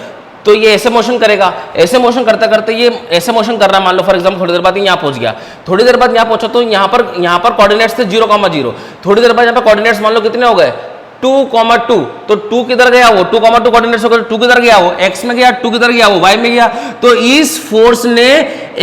तो ये ऐसे मोशन करेगा, ऐसे मोशन करते करते ये ऐसे मोशन कर रहा है। मान लो फॉर एग्जांपल थोड़ी देर बाद यहाँ पहुंच गया, थोड़ी देर बाद यहाँ पहुंचा, तो यहाँ पर कोऑर्डिनेट्स थे 0,0, थोड़ी देर बाद यहाँ पे कोऑर्डिनेट्स मान लो कितने हो गए, 2,2, तो 2 किधर गया वो, 2,2 कोऑर्डिनेट्स हो गए, 2 किधर गया वो, x में गया, 2 किधर गया वो, y में गया। तो इस फोर्स ने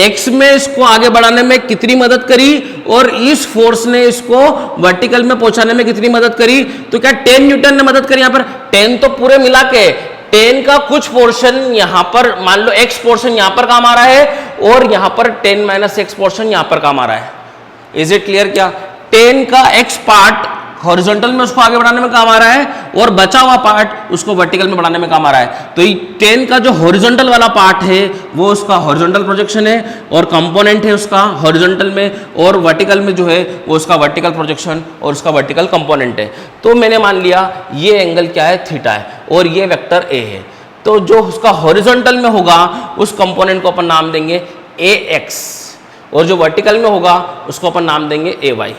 x में इसको आगे बढ़ाने में कितनी मदद करी और इस फोर्स ने इसको वर्टिकल में पहुंचाने में कितनी मदद करी? तो क्या 10 न्यूटन ने मदद करी? यहाँ पर 10 तो पूरे मिला के 10 का कुछ पोर्शन यहां पर, मान लो x पोर्शन यहां पर काम आ रहा है और यहां पर 10 - x पोर्शन यहां पर काम आ रहा है। Is it clear? क्या 10 का x पार्ट हॉरिजॉन्टल में उसको आगे बढ़ाने में काम आ रहा है और बचा हुआ पार्ट उसको वर्टिकल में बढ़ाने में काम आ रहा है। तो ये 10 का जो हॉरिजॉन्टल वाला पार्ट है वो उसका हॉरिजॉन्टल प्रोजेक्शन है और कंपोनेंट है उसका हॉरिजॉन्टल में, और वर्टिकल में जो है वो उसका वर्टिकल प्रोजेक्शन और उसका वर्टिकल कंपोनेंट है। तो मैंने मान लिया ये एंगल क्या है, थीटा है, और ये वेक्टर ए है। तो जो उसका हॉरिजॉन्टल में होगा उस कंपोनेंट को अपन नाम देंगे ax, और जो वर्टिकल में होगा उसको अपन नाम देंगे ay।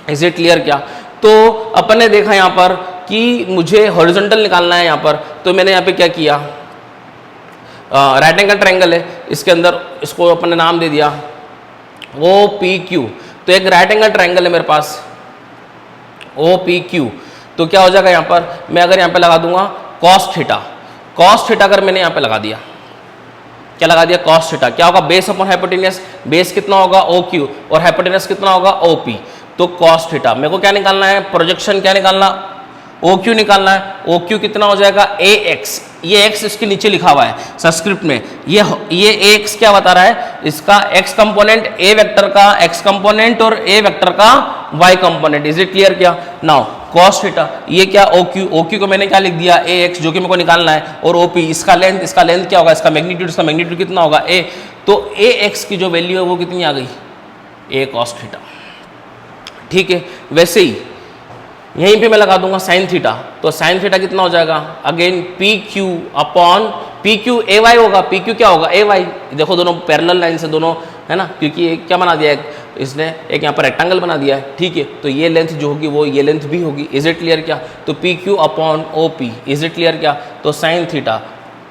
Is it clear? क्या तो अपन ने देखा यहाँ पर कि मुझे हॉरिजॉन्टल निकालना है यहाँ पर, तो मैंने यहाँ पे क्या किया, राइट एंगल ट्रायंगल है, इसके अंदर इसको अपन ने नाम दे दिया OPQ। तो एक राइट एंगल ट्रायंगल है मेरे पास OPQ, तो क्या हो जाएगा यहाँ पर, मैं अगर यहाँ पे लगा दूंगा cos थीटा, cos थीटा अगर मैंने यहाँ पे लगा दिया, क्या लगा दिया, cos थीटा, क्या होगा, बेस अपॉन हाइपोटेनस, बेस कितना होगा OQ और हाइपोटेनस कितना होगा OP। तो cos थीटा मेरे को क्या निकालना है, प्रोजेक्शन क्या निकालना, OQ निकालना है। OQ कितना हो जाएगा AX, ये x इसके नीचे लिखा हुआ है सबस्क्रिप्ट में, ये AX क्या बता रहा है, इसका x कंपोनेंट, A वेक्टर का x कंपोनेंट और A वेक्टर का y component. Is it clear? क्या नाउ cos थीटा, ये क्या OQ को मैंने क्या लिख दिया AX, जो कि मेरे को निकालना है, और OP इसका लेंथ क्या होगा, इसका मैग्नीट्यूड कितना होगा A। तो AX की जो वैल्यू है वो कितनी आ गई, A cos थीटा। ठीक है, वैसे ही यहीं पे मैं लगा दूंगा sin थीटा, तो sin थीटा कितना हो जाएगा, again PQ upon PQ AY होगा, PQ क्या होगा AY। देखो दोनों पैरेलल लाइन से दोनों है ना, क्योंकि क्या बना दिया है इसने, एक यहाँ पर रेक्टेंगल बना दिया है। ठीक है, तो ये लेंथ जो होगी वो ये लेंथ भी होगी। Is it clear? क्या तो PQ upon OP। Is it clear? क्या तो sin थीटा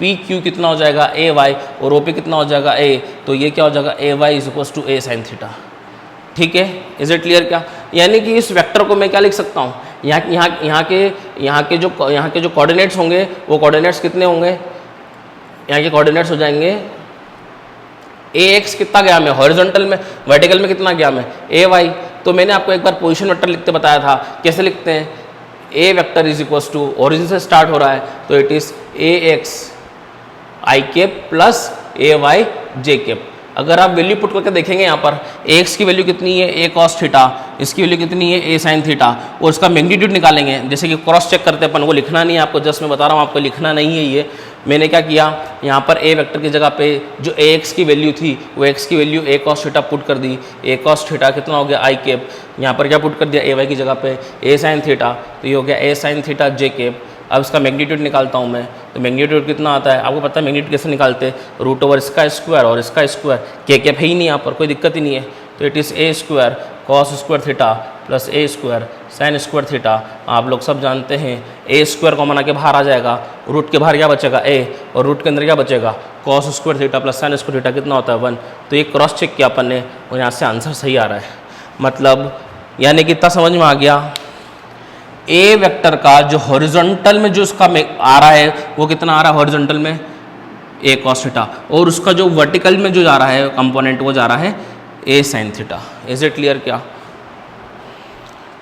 PQ कितना हो जाएगा AY और OP कितना हो जाएगा A, तो ये क्या हो जाएगा AY is equal to A sin theta. ठीक है, इज इट क्लियर? क्या यानी कि इस वेक्टर को मैं क्या लिख सकता हूँ, यहाँ के जो कोऑर्डिनेट्स होंगे वो कोऑर्डिनेट्स कितने होंगे, यहाँ के कोऑर्डिनेट्स हो जाएंगे ax कितना गया में हॉरिजॉन्टल में, वर्टिकल में कितना गया में ay। तो मैंने आपको एक बार पोजीशन वेक्टर लिखते बताया था, कैसे लिखते हैं, a vector is equal to origin से स्टार्ट हो रहा है तो it is ax i cap plus ay j cap. अगर आप वैल्यू पुट करके देखेंगे यहाँ पर ax की वैल्यू कितनी है a cos थीटा, इसकी वैल्यू कितनी है a sin थीटा, और इसका मैग्नीट्यूड निकालेंगे। जैसे कि क्रॉस चेक करते हैं अपन को, लिखना नहीं है आपको, जस्ट मैं बता रहा हूँ आपको लिखना नहीं है। ये मैंने क्या किया, यहाँ पर a वेक्टर की जगह पे जो ax की वैल्यू थी वो x की value a cos theta put कर दी, a cos थीटा कितना हो गया i कैप, यहाँ पर क्या पुट कर दिया ay की जगह पे a sin थीटा, तो ये हो गया a sin theta j cap. अब इसका मैग्नीट्यूड निकालता हूँ मैं, तो मैग्नीट्यूड कितना आता है आपको पता है, मैग्नीट्यूड कैसे निकालते हैं, रूट ओवर इसका स्क्वायर और इसका स्क्वायर, के कैप है ही नहीं यहाँ पर, कोई दिक्कत ही नहीं है। तो it is a square cos square theta plus A square sine square theta. आप लोग सब जानते हैं ए स्क्वायर कॉमन आके बाहर आ जाएगा, रूट के बाहर क्या बचेगा ए, और रूट के अंदर क्या बचेगा cos square theta plus sine square theta कितना होता है 1। तो ये क्रॉस चेक किया अपन ने और यहाँ से आंसर सही आ रहा है, मतलब यानी कितना समझ में आ गया, ए वेक्टर का जो हॉरिजॉन्टल में जो उसका आ रहा है वो कितना आ रहा है हॉरिजॉन्टल में ए कॉस थीटा, और उसका जो वर्टिकल में जो जा रहा है कंपोनेंट वो जा रहा है a sine theta. Is it clear क्या,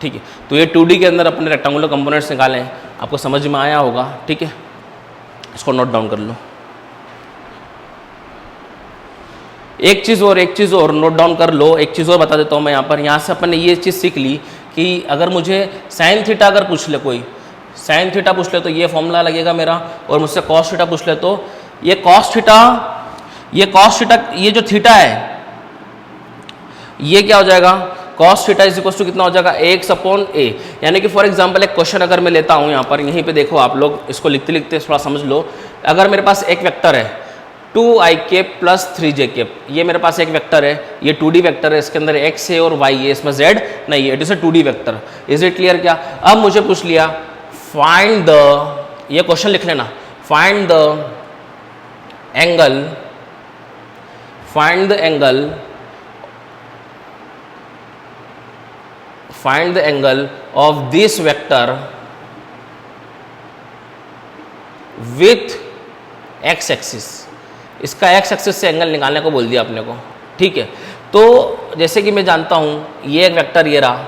ठीक है। तो ये 2D के अंदर अपने रेक्टेंगुलर कंपोनेंट्स निकाले, आपको समझ में आया होगा, ठीक है। इसको नोट डाउन कर लो। एक चीज़ और नोट डाउन कर लो, एक चीज़ और बता देता हूँ मैं यहाँ पर। यहाँ से अपन ने ये चीज़ सीख ली कि अगर मुझे साइन थीटा अगर पूछ ले, कोई साइन थीटा पूछ ले तो ये फॉर्मूला लगेगा मेरा, और मुझसे कॉस थीटा पूछ ले तो ये कॉस थीटा, ये जो थीटा है ये क्या हो जाएगा, cos theta is equal to कितना हो जाएगा एक्स अपॉन ए। यानी कि फॉर एग्जांपल एक क्वेश्चन अगर मैं लेता हूँ यहाँ पर, यहीं पे देखो आप लोग इसको लिखते लिखते थोड़ा समझ लो। अगर मेरे पास एक वेक्टर है 2i cap plus 3j cap, ये मेरे पास एक वेक्टर है, ये 2D वेक्टर है, इसके अंदर x है और y है, इसमें z नहीं है, it is a 2D vector. Is it clear क्या। अब मुझे पूछ लिया फाइंड द, ये क्वेश्चन लिख लेना, find the angle, find the angle of this vector with x axis. इसका x एक्सिस से एंगल निकालने को बोल दिया अपने को, ठीक है। तो जैसे कि मैं जानता हूँ ये एक वेक्टर ये रहा,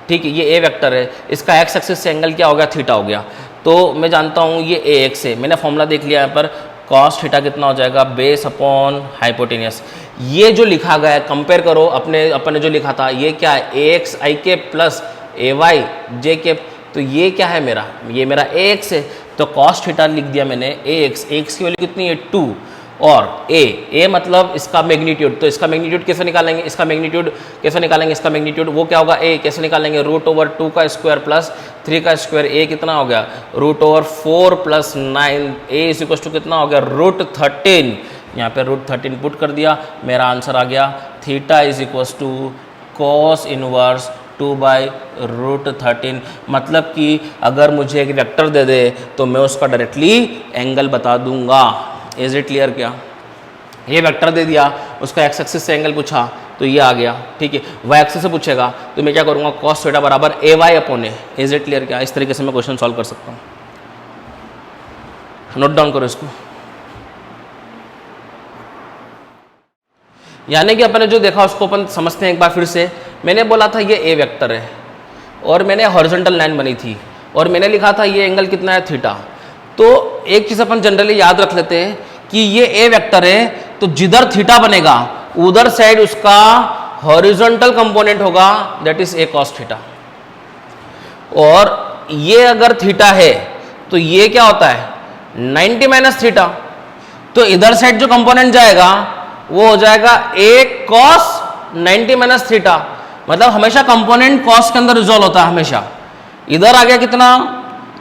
ठीक है, ये a वेक्टर है, इसका x एक्सिस से एंगल क्या हो गया, थीटा हो गया। तो मैं जानता हूँ ये ax है, मैंने फॉर्मूला देख लिया यहाँ पर, कॉस थीटा कितना हो जाएगा बेस अपॉन हाइपोटेनियस। ये जो लिखा गया है कंपेयर करो अपने जो लिखा था, ये क्या है ax i cap plus ay j cap, तो ये क्या है मेरा, ये मेरा ax है, तो कॉस थीटा लिख दिया मैंने ax की वैल्यू कितनी है 2, और a मतलब इसका मैग्नीट्यूड, तो इसका मैग्नीट्यूड कैसे निकालेंगे, इसका मैग्नीट्यूड वो क्या होगा a, कैसे निकालेंगे, रूट ओवर 2 का स्क्वायर प्लस 3 का स्क्वायर, a कितना हो गया root over 4 plus 9, a is equal to कितना हो गया रूट 13। यहाँ पे रूट 13 पुट कर दिया, मेरा आंसर आ गया theta is equal to cos inverse 2/√13। मतलब कि अगर मुझे एक वेक्टर दे दे तो मैं उसका डायरेक्टली एंगल बता दूंगा। इज इट क्लियर क्या। ये वेक्टर दे दिया, उसका एक्स एक्सिस से एंगल पूछा तो ये आ गया, ठीक है। वाई एक्सिस से पूछेगा तो मैं क्या करूँगा, कॉस थीटा बराबर AY upon A. Is it clear क्या। इस तरीके से मैं क्वेश्चन सॉल्व कर सकता हूँ। नोट डाउन करो इसको। यानी कि अपन ने जो देखा उसको अपन समझते हैं एक बार फिर से। मैंने बोला था ये ए वेक्टर है और मैंने हॉरिजॉन्टल लाइन बनी थी और मैंने लिखा था ये एंगल कितना है थीटा। तो एक चीज़ अपन जनरली याद रख लेते हैं कि ये ए वेक्टर है तो जिधर थीटा बनेगा उधर साइड उसका हॉरिजॉन्टल कंपोनेंट होगा, that is A cos theta. और ये अगर थीटा है तो ये क्या होता है 90 माइनस थीटा, तो इधर साइड जो कंपोनेंट जाएगा वो हो जाएगा ए कॉस 90 माइनस थीटा। मतलब हमेशा कंपोनेंट कॉस के अंदर रिजॉल्व होता है हमेशा। इधर आ गया कितना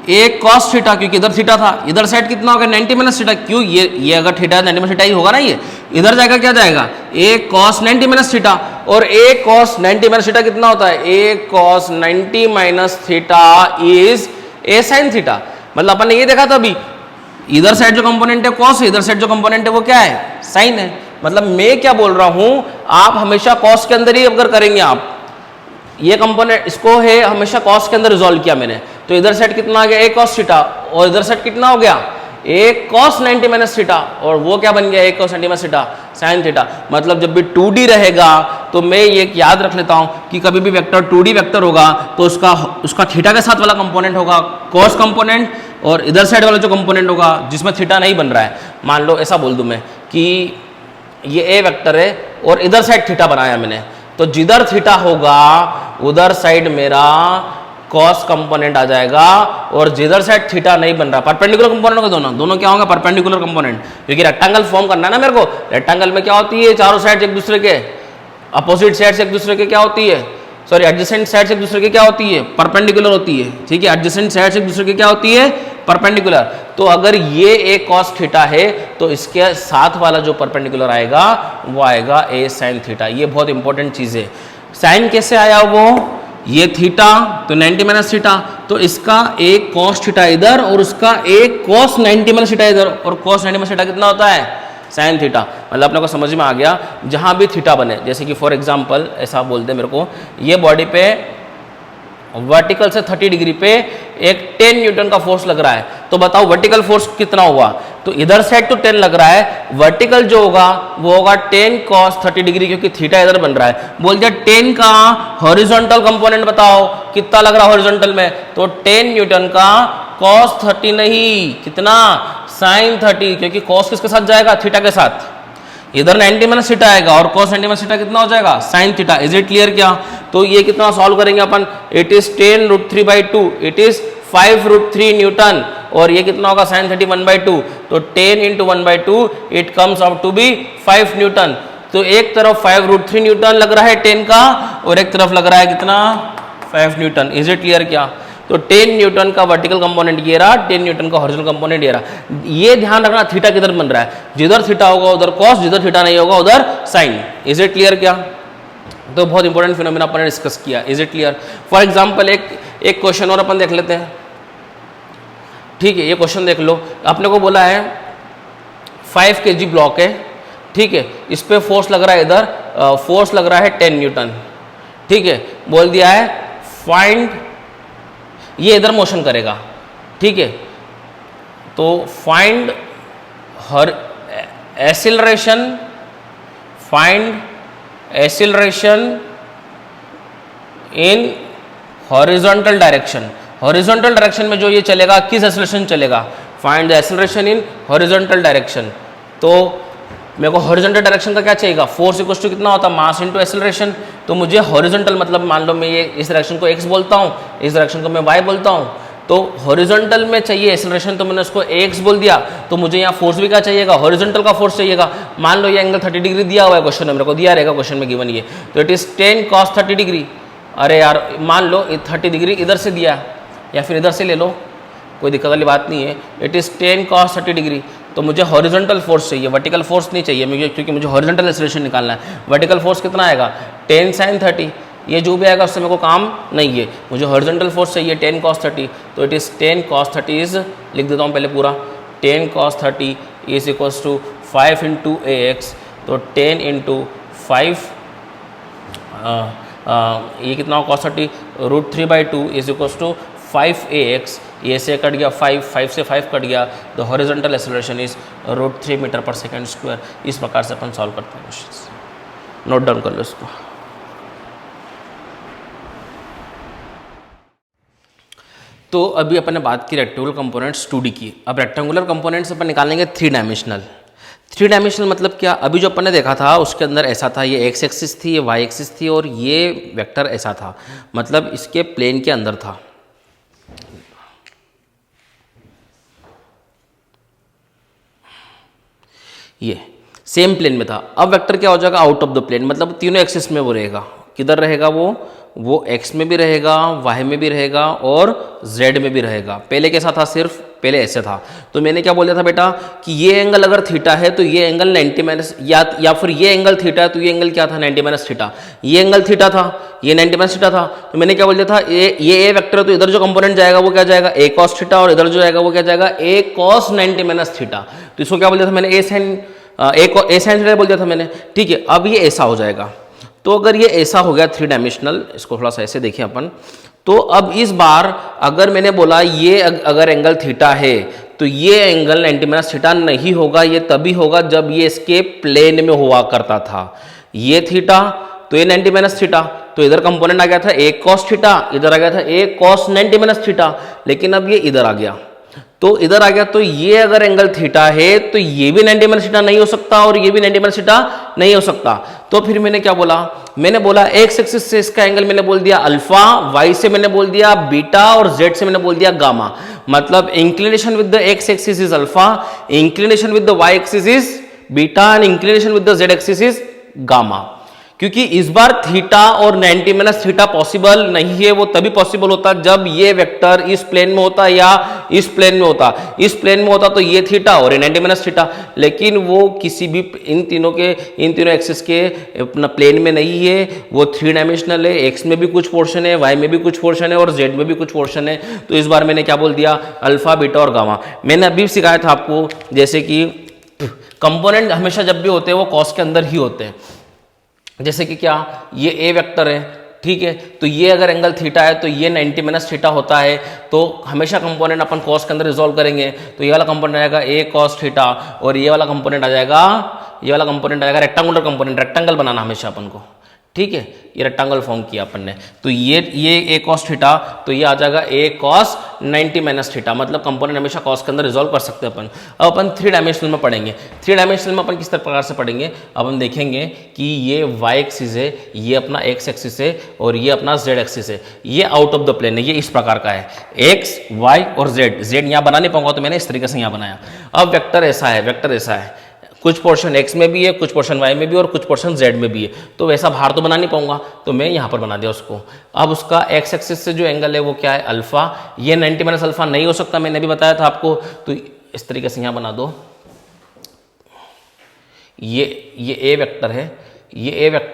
ए कॉस थीटा, क्योंकि इधर थीटा था, इधर साइड कितना हो गया 90 माइनस थीटा। क्यों, ये अगर थीटा 90 माइनस थीटा ही होगा ना, ये इधर जाएगा क्या जाएगा ए कॉस 90 माइनस थीटा। और ए कॉस 90 माइनस थीटा कितना होता है, a cos 90 minus theta is a sine theta. मतलब अपन ने ये देखा था अभी, इधर साइड जो कंपोनेंट है कॉस है, इधर साइड जो कंपोनेंट है वो क्या है साइन है। मतलब मैं क्या बोल रहा हूं, आप हमेशा कॉस के अंदर ही अगर करेंगे आप, ये कंपोनेंट इसको है हमेशा कॉस के अंदर रिजॉल्व किया मैंने, तो इधर सेट कितना आ गया ए कॉस थीटा, और इधर सेट कितना हो गया ए कॉस 90 माइनस थीटा, और वो क्या बन गया a cos 90 minus theta sine theta. मतलब जब भी 2D रहेगा तो मैं ये याद रख लेता हूं कि कभी भी वेक्टर 2D वेक्टर होगा तो उसका थीटा के साथ वाला कंपोनेंट होगा कॉस कंपोनेंट, और इधर साइड वाला जो कंपोनेंट होगा जिसमें थीटा नहीं बन रहा है, मान लो ऐसा बोल दूं मैं कि ये ए वेक्टर है और इधर साइड थीटा बनाया मैंने, तो जिधर थीटा होगा उधर साइड मेरा कॉस कंपोनेंट आ जाएगा, और जिधर साइड थीटा नहीं बन रहा परपेंडिकुलर कंपोनेंट होगा, दोनों क्या होगा परपेंडिकुलर कंपोनेंट, क्योंकि रेक्टेंगल फॉर्म करना है ना मेरे को। रेक्टेंगल में क्या होती है, चारों साइड एक दूसरे के अपोजिट साइड से एक दूसरे के क्या होती है, सॉरी एडजेसेंट साइड से एक दूसरे के क्या होती है परपेंडिकुलर होती है, ठीक है। एडजेसेंट साइड से एक दूसरे के क्या होती है परपेंडिकुलर। तो अगर ये ए कॉस थीटा है तो इसके साथ वाला जो परपेंडिकुलर आएगा वो आएगा ए साइन थीटा। ये बहुत इंपॉर्टेंट चीज है। साइन कैसे आया, वो ये थीटा तो 90 माइनस थीटा, तो इसका ए कॉस थीटा इधर और उसका ए कॉस 90 माइनस थीटा इधर, और कॉस 90 माइनस थीटा कितना होता है साइन थीटा। मतलब अपने को समझ में आ गया, जहां भी थीटा बने, जैसे कि फॉर एग्जांपल ऐसा बोलते हैं मेरे को, ये बॉडी पे वर्टिकल से 30 डिग्री पे एक 10 न्यूटन का फोर्स लग रहा है, तो बताओ वर्टिकल फोर्स कितना हुआ, तो इधर साइड तो 10 लग रहा है, वर्टिकल जो होगा वो होगा 10 cos 30 डिग्री, क्योंकि थीटा इधर बन रहा है। बोल दिया 10 का हॉरिजॉन्टल कंपोनेंट बताओ कितना लग रहा है हॉरिजॉन्टल में, तो 10 न्यूटन का cos 30 नहीं, कितना sin 30, क्योंकि cos किसके साथ जाएगा थीटा के साथ, इधर 90 माइनस थीटा आएगा और cos 90 माइनस थीटा कितना हो जाएगा sin theta. Is it clear क्या? तो ये कितना सॉल्व करेंगे अपन, it is 10√3/2, it is 5√3 newton, और ये कितना होगा sin 30 1/2, तो 10 × 1/2 it comes out to be 5 newton. तो एक तरफ 5√3 न्यूटन लग रहा है 10 का, और एक तरफ लग रहा है कितना 5 न्यूटन। इज इट क्लियर क्या? तो 10 न्यूटन का वर्टिकल कंपोनेंट ये रहा, 10 न्यूटन का हॉरिजॉन्टल कंपोनेंट ये रहा। ये ध्यान रखना थीटा किधर बन रहा है, जिधर थीटा होगा उधर कॉस, जिधर थीटा नहीं होगा उधर साइन। इज इट क्लियर क्या? तो बहुत इंपॉर्टेंट फिनोमेना अपन ने डिस्कस किया। Is it clear? For example एक क्वेश्चन और अपन देख लेते हैं, ठीक है। ये क्वेश्चन देख लो, अपने को बोला है 5 kg ब्लॉक है, ठीक है, इस पे फोर्स लग रहा है, इधर फोर्स लग रहा है 10 न्यूटन, ठीक है। बोल दिया है फाइंड, ये इधर मोशन करेगा, ठीक है, तो find her acceleration, find acceleration in horizontal direction. Horizontal direction में जो ये चलेगा किस एक्सीलरेशन चलेगा, find the acceleration in horizontal direction. तो मेरे को हॉरिजॉन्टल डायरेक्शन का क्या चाहिएगा, फोर्स इक्वल टू कितना होता है मास इनटू एक्सीलरेशन। तो मुझे हॉरिजॉन्टल मतलब मान लो मैं ये इस डायरेक्शन को x बोलता हूँ, इस डायरेक्शन को मैं y बोलता हूँ, तो हॉरिजॉन्टल में चाहिए एक्सीलरेशन, तो मैंने उसको x बोल दिया, तो मुझे यहाँ फोर्स भी क्या चाहिएगा, हॉरिजॉन्टल का फोर्स चाहिएगा। मान लो ये एंगल 30 डिग्री दिया हुआ है क्वेश्चन में, मेरे को दिया रहेगा क्वेश्चन में गिवन ये, तो इट इज 10 cos 30 डिग्री। अरे यार मान लो 30 डिग्री इधर से दिया या फिर इधर से ले लो, कोई दिक्कत वाली बात नहीं है। इट इज़ 10 cos 30 डिग्री, तो मुझे हॉरिजॉन्टल फोर्स चाहिए, वर्टिकल फोर्स नहीं चाहिए मुझे, क्योंकि मुझे हॉरिजॉन्टल एक्सीलरेशन निकालना है। वर्टिकल फोर्स कितना आएगा 10 sin 30, ये जो भी आएगा उससे मेरे को काम नहीं है, मुझे हॉरिजॉन्टल फोर्स चाहिए 10 cos 30। तो इट इज़ 10 cos 30 इज, लिख देता हूँ पहले पूरा, 10 cos 30 is equals to 5 × ax, तो 10 × 5 ये कितना cos 30 √3/2 is equals to 5ax, ये से कट गया 5 से 5 कट गया, द हॉरिजॉन्टल एक्सीलरेशन इज √3 मीटर/सेकंड²। इस प्रकार से अपन सॉल्व करते हैं क्वेश्चन। नोट डाउन कर लो इसको। तो अभी अपन ने बात की रेक्टेंगुलर कंपोनेंट्स 2D की, अब रेक्टेंगुलर कंपोनेंट्स अपन निकालेंगे 3 डायमेंशनल। 3 डायमेंशनल मतलब क्या, अभी जो अपन ने देखा था उसके अंदर ऐसा था, ये एक्स एक्सिस थी, ये वाई एक्सिस थी, और ये वेक्टर ऐसा था, मतलब इसके प्लेन के अंदर था। ये सेम प्लेन में था। अब वेक्टर क्या हो जाएगा आउट ऑफ द प्लेन, मतलब तीनों एक्सिस में वो रहेगा। किधर रहेगा वो एक्स में भी रहेगा, वाई में भी रहेगा और जेड में भी रहेगा। पहले कैसा था, सिर्फ पहले ऐसे था। तो मैंने क्या बोला था बेटा कि ये एंगल अगर थीटा है तो ये एंगल 90 माइनस, या फिर ये एंगल थीटा है तो ये एंगल क्या था 90 माइनस थीटा। ये एंगल थीटा था, ये 90 माइनस थीटा था, तो मैंने क्या बोल दिया था, ये ए वेक्टर है तो इधर जो कंपोनेंट जाएगा वो क्या जाएगा ए कॉस थीटा, और इधर जो जाएगा वो क्या जाएगा ए कॉस 90 माइनस थीटा। तो इसको क्या बोल दिया था मैंने ए साइन थीटा बोल दिया था मैंने, ठीक है। अब ये ऐसा हो जाएगा, तो अगर ये ऐसा हो गया 3 डायमेंशनल, इसको थोड़ा सा ऐसे देखें अपन, तो अब इस बार अगर मैंने बोला ये अगर एंगल थीटा है तो ये एंगल 90 माइनस थीटा नहीं होगा, ये तभी होगा जब ये इसके प्लेन में हुआ करता था। ये थीटा तो ये 90 माइनस थीटा, तो इधर कंपोनेंट आ गया था a cos थीटा, इधर आ गया था a cos 90 माइनस थीटा, लेकिन अब ये इधर आ गया, तो इधर आ गया, तो ये अगर एंगल थीटा है तो ये भी 90 माइनस थीटा नहीं हो सकता और ये भी 90 माइनस थीटा नहीं हो सकता। तो फिर मैंने क्या बोला, मैंने बोला एक्स एक्सिस से इसका एंगल मैंने बोल दिया अल्फा, वाई से मैंने बोल दिया बीटा और जेड से मैंने बोल दिया गामा। मतलब inclination with the x axis is alpha, inclination with the y axis is beta and inclination with the z axis is gamma. क्योंकि इस बार थीटा और 90 माइनस थीटा पॉसिबल नहीं है, वो तभी पॉसिबल होता जब ये वेक्टर इस प्लेन में होता या इस प्लेन में होता। इस प्लेन में होता तो ये थीटा और ये 90 माइनस थीटा, लेकिन वो किसी भी इन तीनों एक्सिस के अपना प्लेन में नहीं है, वो 3 डायमेंशनल है। एक्स में भी कुछ पोर्शन है, वाई में भी कुछ पोर्शन है और जेड में भी कुछ पोर्शन है। तो इस बार मैंने क्या बोल दिया, अल्फा बीटा और गामा। मैंने अभी सिखाया था आपको, जैसे कि कंपोनेंट हमेशा जब भी होते हैं वो कॉस के अंदर ही होते हैं। जैसे कि क्या, ये ए वेक्टर है, ठीक है, तो ये अगर एंगल थीटा है तो ये 90 माइनस थीटा होता है, तो हमेशा कंपोनेंट अपन कॉस के अंदर रिजॉल्व करेंगे। तो ये वाला कंपोनेंट आएगा ए कॉस थीटा और ये वाला कंपोनेंट आ जाएगा रेक्टेंगुलर कंपोनेंट, रेक्टेंगल बनाना हमेशा अपन को, ठीक है। ये रेक्टेंगल फॉर्म किया अपन ने, तो ये ए कॉस थीटा, तो ये आ जाएगा ए कॉस 90 माइनस थीटा। मतलब कंपोनेंट हमेशा कॉस के अंदर रिजॉल्व कर सकते हैं अपन। अब अपन 3 डायमेंशनल में पढ़ेंगे। 3 डायमेंशनल में अपन किस तरह प्रकार से पढ़ेंगे, अब हम देखेंगे कि ये वाई एक्सिस है, ये अपना एक्स एक्सिस है और ये अपना जेड एक्सिस है। ये आउट ऑफ द प्लेन है, ये इस प्रकार का है, एक्स वाई और जेड। जेड यहाँ बना नहीं पाऊंगा तो मैंने इस तरीके से यहाँ बनाया। अब वेक्टर ऐसा है, कुछ पोर्शन x में भी है, कुछ पोर्शन y में भी और कुछ पोर्शन z में भी है, तो वैसा भार तो बना नहीं पाऊंगा, तो मैं यहाँ पर बना दिया उसको। अब उसका x एक्सिस से जो एंगल है वो क्या है, अल्फा। ये 90 माइनस अल्फा नहीं हो सकता, मैंने भी बताया था आपको, तो इस तरीके से यहाँ बना दो। ये a वेक्टर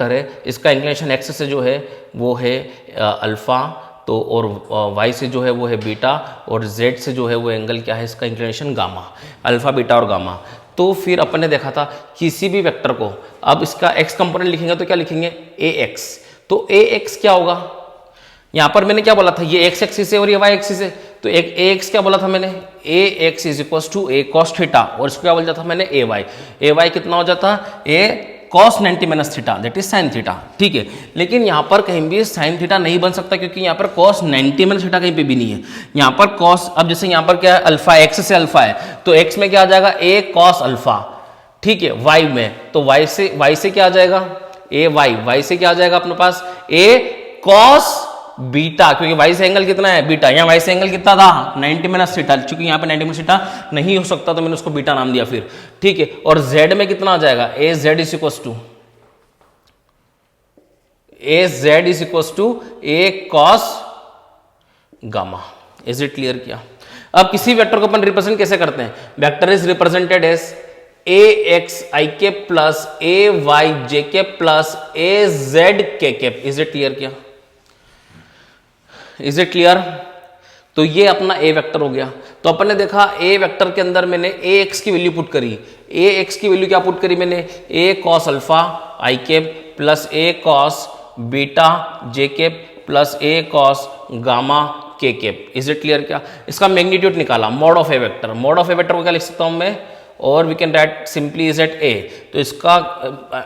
है, इसका इंक्लिनेशन x से जो है वो है अल्फा, तो और y से जो है वो है बीटा और z से जो है वो एंगल क्या है, इसका इंक्लिनेशन गामा, अल्फा बीटा और गामा। तो फिर अपन ने देखा था किसी भी वेक्टर को, अब इसका x कंपोनेंट लिखेंगे तो क्या लिखेंगे, ax। तो ax क्या होगा, यहाँ पर मैंने क्या बोला था, ये x एक्सिस है और ये y एक्सिस है, तो एक ax क्या बोला था मैंने, ax is equal to a cos theta, और इसको क्या बोल जाता था मैंने ay कितना हो जाता, a cos 90 minus theta, that is sine theta, ठीक है। लेकिन यहाँ पर कहीं भी साइन थीटा नहीं बन सकता, क्योंकि यहाँ पर cos 90 माइनस थीटा कहीं पे भी नहीं है। यहाँ पर cos, अब जैसे यहाँ पर क्या है, अल्फा, x से अल्फा है, तो x में क्या आ जाएगा, a cos अल्फा, ठीक है। y में तो y से क्या आ जाएगा, y से क्या आ जाएगा अपने पास, a cos बीटा, क्योंकि y से एंगल कितना है, बीटा। यहाँ y से एंगल कितना था, 90 माइनस थीटा, क्योंकि यहाँ पे 90 माइनस थीटा नहीं हो सकता तो मैंने उसको बीटा नाम दिया फिर, ठीक है। और z में कितना आ जाएगा, a z is equal to a cos gamma. Is it clear किया। अब किसी वेक्टर को अपन रिप्रेजेंट कैसे करते हैं, vector is represented as ax i के प्लस ay j के plus az k। Is it clear किया, इज इट क्लियर। तो ये अपना ए वेक्टर हो गया। तो अपन ने देखा ए वेक्टर के अंदर मैंने ए एक्स की वैल्यू पुट करी, ए एक्स की वैल्यू क्या पुट करी मैंने, a cos alpha i cap plus a cos beta j cap plus a cos gamma k cap. Is it clear क्या। इसका मैग्नीट्यूड निकाला, mod of A vector. Mod of A vector को क्या लिख सकता हूं मैं, और we can write simply is at a. तो इसका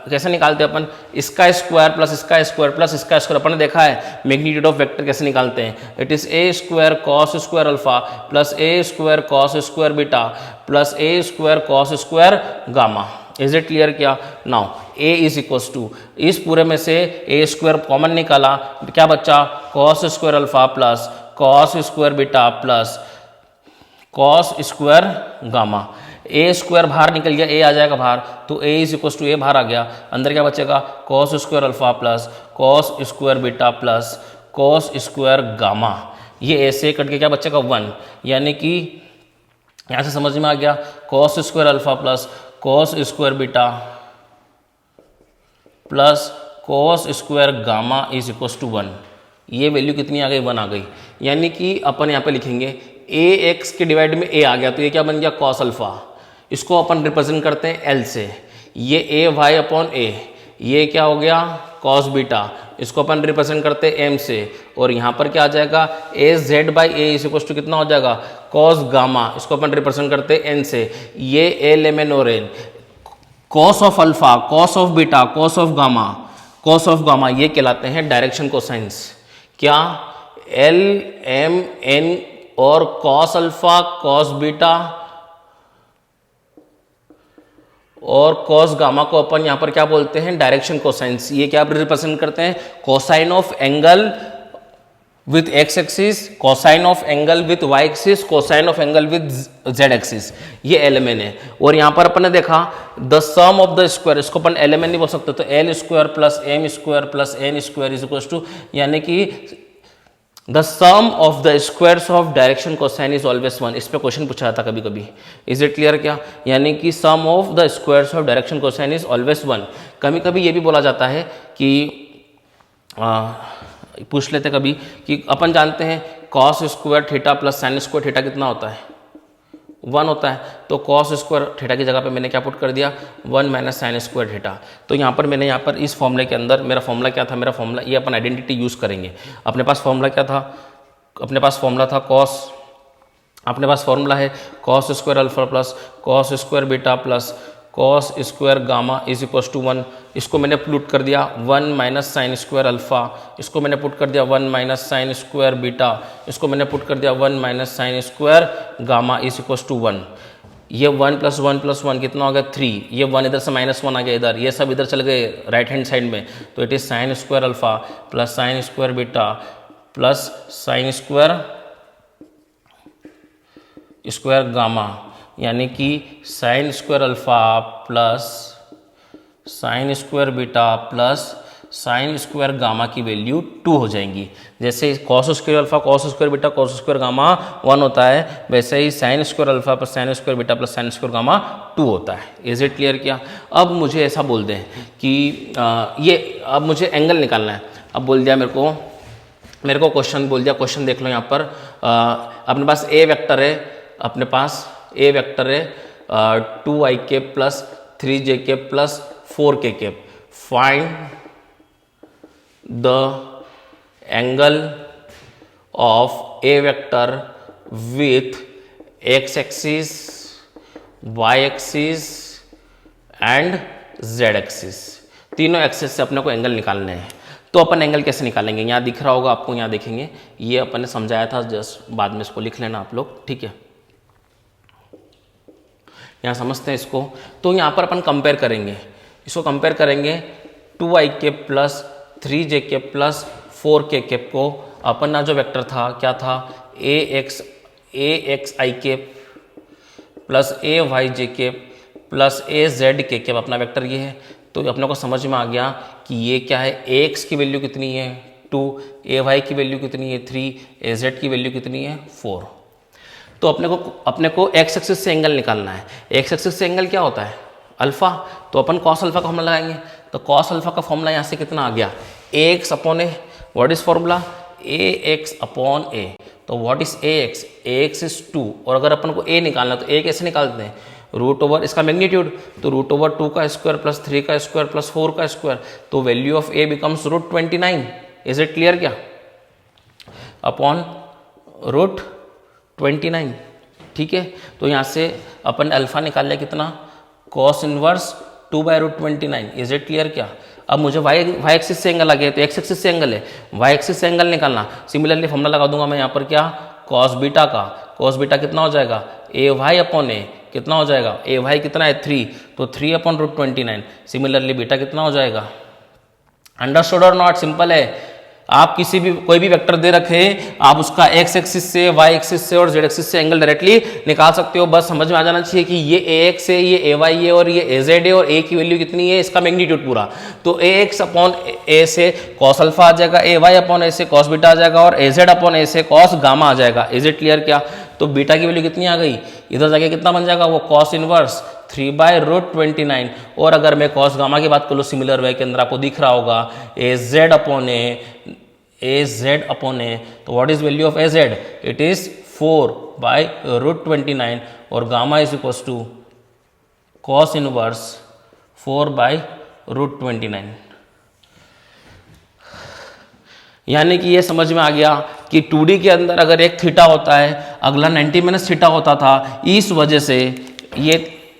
कैसे निकालते हैं अपन, इसका स्क्वायर प्लस इसका स्क्वायर प्लस इसका स्क्वायर। अपन ने देखा है मैग्नीट्यूड ऑफ वेक्टर कैसे निकालते हैं, it is a square cos square alpha plus A square cos square beta plus A square cos square gamma. Is it clear क्या। Now a is equals to, इस पूरे में से ए स्क्वायर कॉमन निकाला, क्या बच्चा, cos square alpha plus cos square beta plus cos square gamma. A square बाहर निकल गया, ए आ जाएगा बाहर, तो a is equal to a बाहर आ गया, अंदर क्या बचेगा, cos square alpha plus cos square beta plus cos square gamma. ये ऐसे कट के क्या बचेगा 1, यानी कि यहाँ से समझ में आ गया, cos square alpha plus cos square beta plus cos square gamma is equal to 1। ये वैल्यू कितनी आ गई, 1 आ गई। यानी कि अपन यहाँ पे लिखेंगे ए एक्स के डिवाइड में ए आ गया, तो ये क्या बन गया, कॉस अल्फा। इसको अपन रिप्रेजेंट करते हैं एल से, ये ए वाई अपॉन ए, ये क्या हो गया कॉस बीटा, इसको अपन रिप्रेजेंट करते हैं एम से, और यहाँ पर क्या आ जाएगा a z by a is equal to कितना हो जाएगा कॉस गामा, इसको अपन रिप्रेजेंट करते हैं एन से। ये एल एम एन और n, cos of alpha, cos of beta, cos of gamma, cos of gamma, ये कहलाते हैं डायरेक्शन कोसाइंस। क्या एल एम एन और कॉस अल्फा, कॉस बीटा और कॉस गामा को अपन यहां पर क्या बोलते हैं डायरेक्शन कोसाइंस। ये क्या रिप्रेजेंट करते हैं cosine of angle with x axis, cosine of angle with y axis, cosine of angle with z axis, ये एलिमेंट है। और यहां पर अपन ने देखा the sum of the square, इसको अपन एलिमेंट नहीं बोल सकते, तो l square plus m square plus n square is equal to, यानी कि the sum of the squares of direction cosine is always one. इस पे क्वेश्चन पूछा जाता कभी कभी, इज इट क्लियर क्या, यानी कि sum of the squares of direction cosine is always one. कभी कभी ये भी बोला जाता है कि पूछ लेते कभी कि अपन जानते हैं cos square theta plus sine square theta कितना होता है 1 होता है, तो कॉस स्क्वायर थीटा की जगह पे मैंने क्या पुट कर दिया 1 माइनस साइन स्क्वायर थीटा। तो यहाँ पर मैंने यहाँ पर इस फॉर्मूले के अंदर मेरा फॉर्मूला क्या था, मेरा फॉर्मूला ये अपन आइडेंटिटी यूज़ करेंगे। अपने पास फॉर्मूला क्या था, अपने पास फॉर्मूला था कॉस, अपने पास फॉर्मूला है cos square alpha plus cos square beta plus cos square gamma is equal to 1। इसको मैंने पुट कर दिया 1 माइनस साइन स्क्वायर अल्फा, इसको मैंने पुट कर दिया 1 माइनस साइन स्क्वायर बीटा, इसको मैंने पुट कर दिया 1 minus sine square gamma is equal to 1। ये 1 प्लस 1 प्लस 1 कितना हो गया 3, ये 1 इधर से -1 आ गया इधर, ये सब इधर चल गए राइट हैंड साइड में, तो it is sine square alpha plus sine square beta plus sine square gamma, यानी कि sine square alpha plus sine square beta plus sine square gamma की वैल्यू 2 हो जाएंगी। जैसे cos square alpha cos square beta cos square gamma 1 होता है, वैसे ही sine square alpha plus sine square beta plus sine square gamma 2 होता है। इज इट क्लियर क्या। अब मुझे ऐसा बोल दें कि ये अब मुझे एंगल निकालना है। अब बोल दिया मेरे को क्वेश्चन बोल दिया, क्वेश्चन देख लो यहाँ पर अपने पास ए वेक्टर है, अपने पास ए वेक्टर है 2i cap plus 3j cap plus 4k cap, find the angle of A vector with x axis, y axis and z axis. तीनों एक्सिस से अपने को एंगल निकालने हैं। तो अपन एंगल कैसे निकालेंगे, यहाँ दिख रहा होगा आपको, यहाँ देखेंगे, ये अपन ने समझाया था, जस्ट बाद में इसको लिख लेना आप लोग, ठीक है। यहाँ समझते हैं इसको। तो यहाँ पर अपन कंपेयर करेंगे, इसको कंपेयर करेंगे 2i cap plus 3j cap plus 4k cap को। अपन ना जो वेक्टर था क्या था ax i cap plus ay j cap plus az k cap, अपना वेक्टर ये है। तो अपने को समझ में आ गया कि ये क्या है, ax की वैल्यू कितनी है 2, ay की वैल्यू कितनी है 3, az की वैल्यू कितनी है 4। तो अपने को एक्स एक्सिस से एंगल निकालना है। एक्स एक्सिस से एंगल क्या होता है अल्फा, तो अपन कॉस अल्फा का फॉर्मूला लगाएंगे। तो कॉस अल्फा का फॉर्मूला यहाँ से कितना आ गया ax upon a, what is formula ax upon a. तो what is ax, ax is 2, और अगर अपन को a निकालना तो a कैसे निकालते हैं रूट ओवर इसका मैग्नीट्यूड, तो रूट ओवर 2 का स्क्वायर प्लस 3 का स्क्वायर प्लस 4 का स्क्वायर, तो value of a becomes root 29। Is it clear क्या, अपॉन रूट 29, ठीक है। तो यहाँ से अपन अल्फा निकाल लिया कितना cos inverse 2/√29। Is it clear क्या। अब मुझे वाई एक्सिस से एंगल आ गया, तो एक्स एक्सिस से एंगल है, वाई एक्सिस से एंगल निकालना। सिमिलरली फॉर्मूला लगा दूंगा मैं यहाँ पर क्या कॉस बीटा का, कॉस बीटा कितना हो जाएगा ए वाई अपॉन ए, कितना हो जाएगा ए वाई कितना है 3, तो 3/√29। सिमिलरली बीटा कितना हो जाएगा, अंडरस्टूड और नॉट, सिंपल है। आप किसी भी कोई भी वेक्टर दे रखे, आप उसका एक्स एक्सिस से वाई एक्सिस से और जेड एक्सिस से एंगल डायरेक्टली निकाल सकते हो। बस समझ में आ जाना चाहिए कि ये ए एक्स है, ये ए वाई है और ये ए जेड है, और ए की वैल्यू कितनी है इसका मैग्नीट्यूड पूरा। तो ए एक्स अपॉन ए से कॉस अल्फा आ जाएगा, ए वाई अपॉन ए से कॉस बीटा आ जाएगा, और ए जेड अपॉन ए से कॉस गामा आ जाएगा। इज इट क्लियर क्या। तो बीटा की वैल्यू कितनी आ गई, इधर जाके कितना बन जाएगा वो कॉस इनवर्स 3/√29। और अगर मैं कॉस गामा की बात करूँ सिमिलर वे के अंदर आपको दिख रहा होगा ए जेड अपॉन ए, तो what is value of a z, it is 4/√29, और gamma is equal to cos inverse 4/√29। √29। यानी कि ये समझ में आ गया कि 2D के अंदर अगर एक थीटा होता है, अगला 90 माइनस थीटा होता था, इस वजह से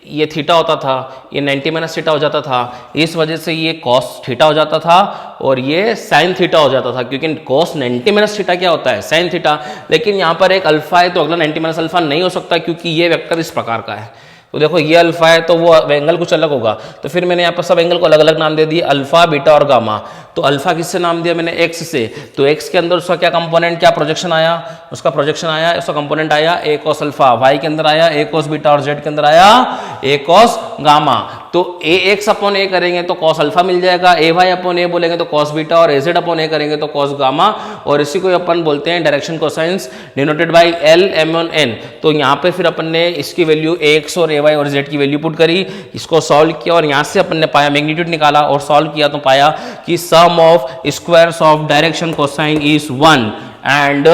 ये थीटा होता था, ये 90 माइनस थीटा हो जाता था, इस वजह से ये कॉस थीटा हो जाता था और ये साइन थीटा हो जाता था, क्योंकि कॉस 90 माइनस थीटा क्या होता है, साइन थीटा। लेकिन यहाँ पर एक अल्फा है तो अगला 90 माइनस अल्फा नहीं हो सकता, क्योंकि ये वेक्टर इस प्रकार का है। तो देखो ये अल्फा है तो वो एंगल कुछ अलग होगा, तो फिर मैंने यहाँ पर सब एंगल को अलग अलग नाम दे दिए, अल्फा, बीटा और गामा। तो अल्फा किससे नाम दिया मैंने, एक्स से। तो एक्स के अंदर उसका क्या कंपोनेंट, क्या प्रोजेक्शन आया, उसका प्रोजेक्शन आया, उसका कंपोनेंट आया ए कॉस अल्फा। वाई के अंदर आया ए कॉस बीटा और जेड के अंदर आया ए कॉस गामा। तो ए एक्स अपॉन ए करेंगे तो कॉस अल्फा मिल जाएगा, ए वाई अपॉन ए बोलेंगे तो कॉस बीटा, और ए जेड अपॉन ए करेंगे तो कॉस गामा। और इसी को अपन बोलते हैं direction cosines, denoted by l m on n. तो यहाँ पे फिर अपन ने इसकी वैल्यू ए एक्स और ए वाई और जेड की वैल्यू पुट करी, इसको सॉल्व किया और यहाँ से अपन ने पाया मैग्नीट्यूड निकाला और सॉल्व किया तो पाया कि sum of squares of direction cosine is 1। And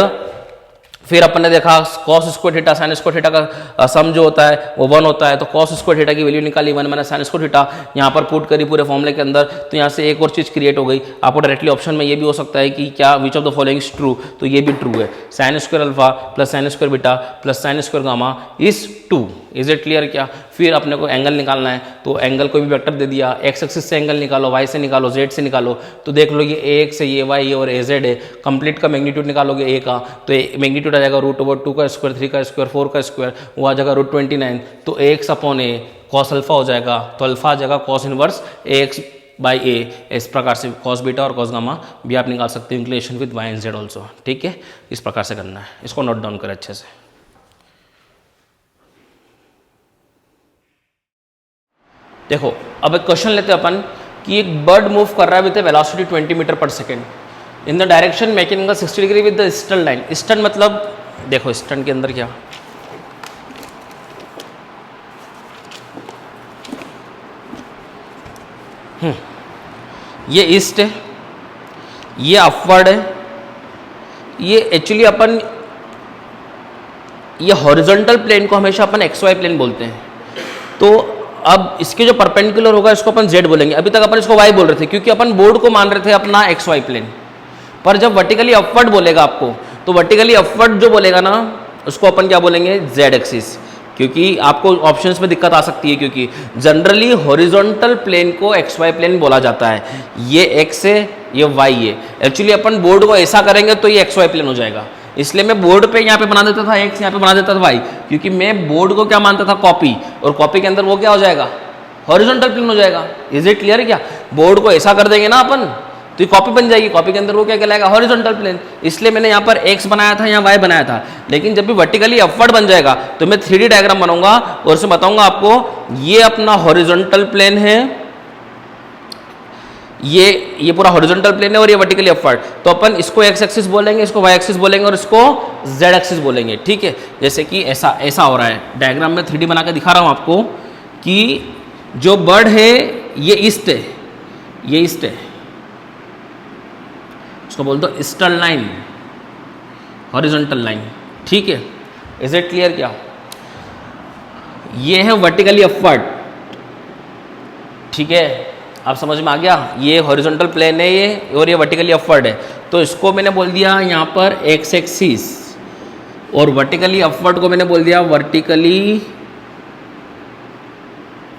फिर अपन ने देखा cos square theta sine square theta का सम जो होता है वो 1 होता है। तो कॉस स्क्वायर थीटा की वैल्यू निकाली 1 माइनस साइन स्क्वायर थीटा, यहाँ पर पुट करी पूरे फॉर्मूले के अंदर। तो यहाँ से एक और चीज़ क्रिएट हो गई। आपको डायरेक्टली ऑप्शन में ये भी हो सकता है कि क्या which of the following is true, तो ये भी ट्रू है। Sign square alpha plus sine square beta plus sine square gamma is 2। Is it clear क्या? फिर अपने को एंगल निकालना है, तो एंगल कोई भी वेक्टर दे दिया, एक्स एक्सिस से एंगल निकालो, वाई से निकालो, जेड से निकालो। तो देख लो ये ए एक्स है, ये वाई और ए जेड है। कंप्लीट का मैग्नीट्यूड निकालोगे ए का, तो मैग्नीट्यूड आ जाएगा √2 का स्क्वायर, 3 का स्क्वायर, 4 का स्क्वायर, वो आ जाएगा √29। तो a x upon a cos alpha हो जाएगा, तो अल्फा आ जाएगा cos inverse a x by a. इस प्रकार से कॉस बीटा और कॉस गामा भी आप निकाल सकते हो, inclination with y and z also. ठीक है, इस प्रकार से करना है, इसको नोट डाउन करें अच्छे से। देखो अब एक क्वेश्चन लेते हैं अपन कि एक बर्ड मूव कर रहा है विद वेलोसिटी 20 मीटर पर second in the direction making angle 60 degree with the stern line. Stern मतलब देखो स्टर्न के अंदर क्या, ये ईस्ट है, ये अपवर्ड है, ये एक्चुअली अपन ये हॉरिजॉन्टल प्लेन को हमेशा अपन एक्स वाई प्लेन बोलते हैं। तो अब इसके जो परपेंडिकुलर होगा इसको अपन जेड बोलेंगे। अभी तक अपन इसको वाई बोल रहे थे क्योंकि अपन बोर्ड को मान रहे थे अपना एक्स वाई प्लेन। पर जब वर्टिकली अपवर्ड बोलेगा आपको, तो वर्टिकली अपवर्ड जो बोलेगा ना उसको अपन क्या बोलेंगे, जेड एक्सिस। क्योंकि आपको ऑप्शंस में दिक्कत आ सकती है, क्योंकि जनरली हॉरिजॉन्टल प्लेन को एक्स वाई प्लेन बोला जाता है। ये एक्स है, ये वाई है। एक्चुअली अपन बोर्ड को ऐसा करेंगे तो ये एक्स वाई प्लेन हो जाएगा। इसलिए मैं बोर्ड पे यहाँ पे बना देता था एक्स, यहाँ पे बना देता था वाई, क्योंकि मैं बोर्ड को क्या मानता था, कॉपी, और कॉपी के अंदर वो क्या हो जाएगा, हॉरिजॉन्टल प्लेन हो जाएगा। इज इट क्लियर क्या? बोर्ड को ऐसा कर देंगे ना अपन तो ये कॉपी बन जाएगी, कॉपी के अंदर वो क्या कहलाएगा, हॉरिजॉन्टल प्लेन। इसलिए मैंने यहाँ पर एक्स बनाया था, यहाँ वाई बनाया था। लेकिन जब भी वर्टिकली अपवर्ड बन जाएगा तो मैं 3D डायग्राम बनाऊंगा और उसमें बताऊंगा आपको ये अपना हॉरिजॉन्टल प्लेन है, ये पूरा हॉरिजॉन्टल प्लेन है और ये वर्टिकली अपवर्ड। तो अपन इसको एक्स एक्सिस बोलेंगे, इसको वाई एक्सिस बोलेंगे और इसको जेड एक्सिस बोलेंगे। ठीक है, जैसे कि ऐसा हो रहा है डायग्राम में 3D बना के दिखा रहा हूं आपको कि जो बर्ड है ये ईस्ट है, ये ईस्ट है, इसको बोल दो ईस्टर्न लाइन, हॉरिजॉन्टल लाइन। ठीक है, इज इट क्लियर क्या? ये है वर्टिकली अपवर्ड। ठीक है, आप समझ में आ गया? ये हॉरिजॉन्टल प्लेन है ये, और ये वर्टिकली अपवर्ड है। तो इसको मैंने बोल दिया यहाँ पर एक्स एक्सिस, और वर्टिकली अपवर्ड को मैंने बोल दिया वर्टिकली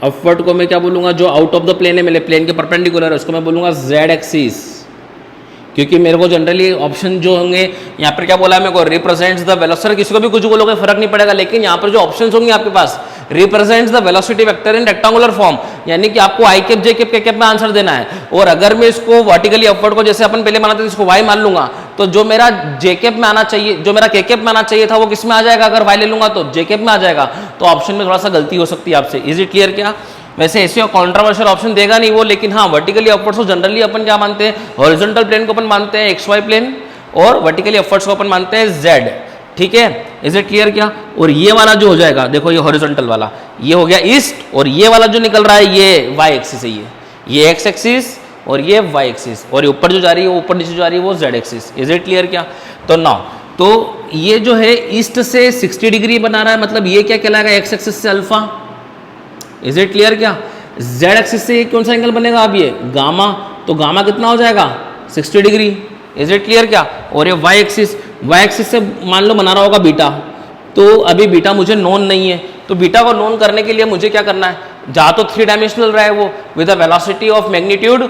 अपवर्ड को मैं क्या बोलूँगा, जो आउट ऑफ द प्लेन है, मेरे प्लेन के परपेंडिकुलर है, उसको मैं बोलूँगा जेड एक्सिस। क्योंकि मेरे को जनरली ऑप्शन जो होंगे यहाँ पर क्या बोला है मेरे को, रिप्रेजेंट्स द वेलोसिटी। किसी को भी कुछ बोलोगे फर्क नहीं पड़ेगा, लेकिन यहाँ पर जो ऑप्शंस होंगे आपके पास, represents the velocity vector in rectangular form, यानी कि आपको i cap j cap k cap में आंसर देना है। और अगर मैं इसको वर्टिकली अपवर्ड को जैसे अपन पहले बनाते थे इसको वाई मान लूंगा, तो जो मेरा जे कैप में आना चाहिए, जो मेरा के कैप में आना चाहिए था वो किस में आ जाएगा, अगर वाई ले लूंगा तो जे कैप में आ जाएगा। तो ऑप्शन में थोड़ा सा गलती हो सकती है आपसे। इज इट क्लियर क्या? वैसे ऐसे कॉन्ट्रोवर्शियल ऑप्शन देगा नहीं वो, लेकिन हाँ वर्टिकली अपवर्ड्स को जनरली अपन क्या मानते हैं, हॉरिजॉन्टल प्लेन को अपन मानते हैं एक्स वाई प्लेन, और वर्टिकली अपवर्ड्स को अपन मानते हैं जेड। ठीक है, इज इट क्लियर क्या? और ये वाला जो हो जाएगा, देखो ये हॉरिजॉन्टल वाला ये हो गया ईस्ट, और ये वाला जो निकल रहा है ये वाई एक्सिस है, ये एक्स एक्सिस और ये वाई एक्सिस, और ये ऊपर जो जा रही है वो ऊपर नीचे जा रही है वो Z axis. Is it clear क्या? तो नाउ तो ये जो है ईस्ट से 60 डिग्री बना रहा है, मतलब ये क्या कहलाएगा, एक्स एक्सिस से अल्फा। इज इट क्लियर क्या? जेड एक्सिस से ये कौन सा एंगल बनेगा अब ये गामा, तो गामा कितना हो जाएगा 60 डिग्री। इज इट क्लियर क्या? और ये वाई एक्सिस से मान लो बना रहा होगा बीटा, तो अभी बीटा मुझे नोन नहीं है, तो बीटा को नोन करने के लिए मुझे क्या करना है, जहाँ तो 3 डायमेंशनल रहा है वो with a velocity of magnitude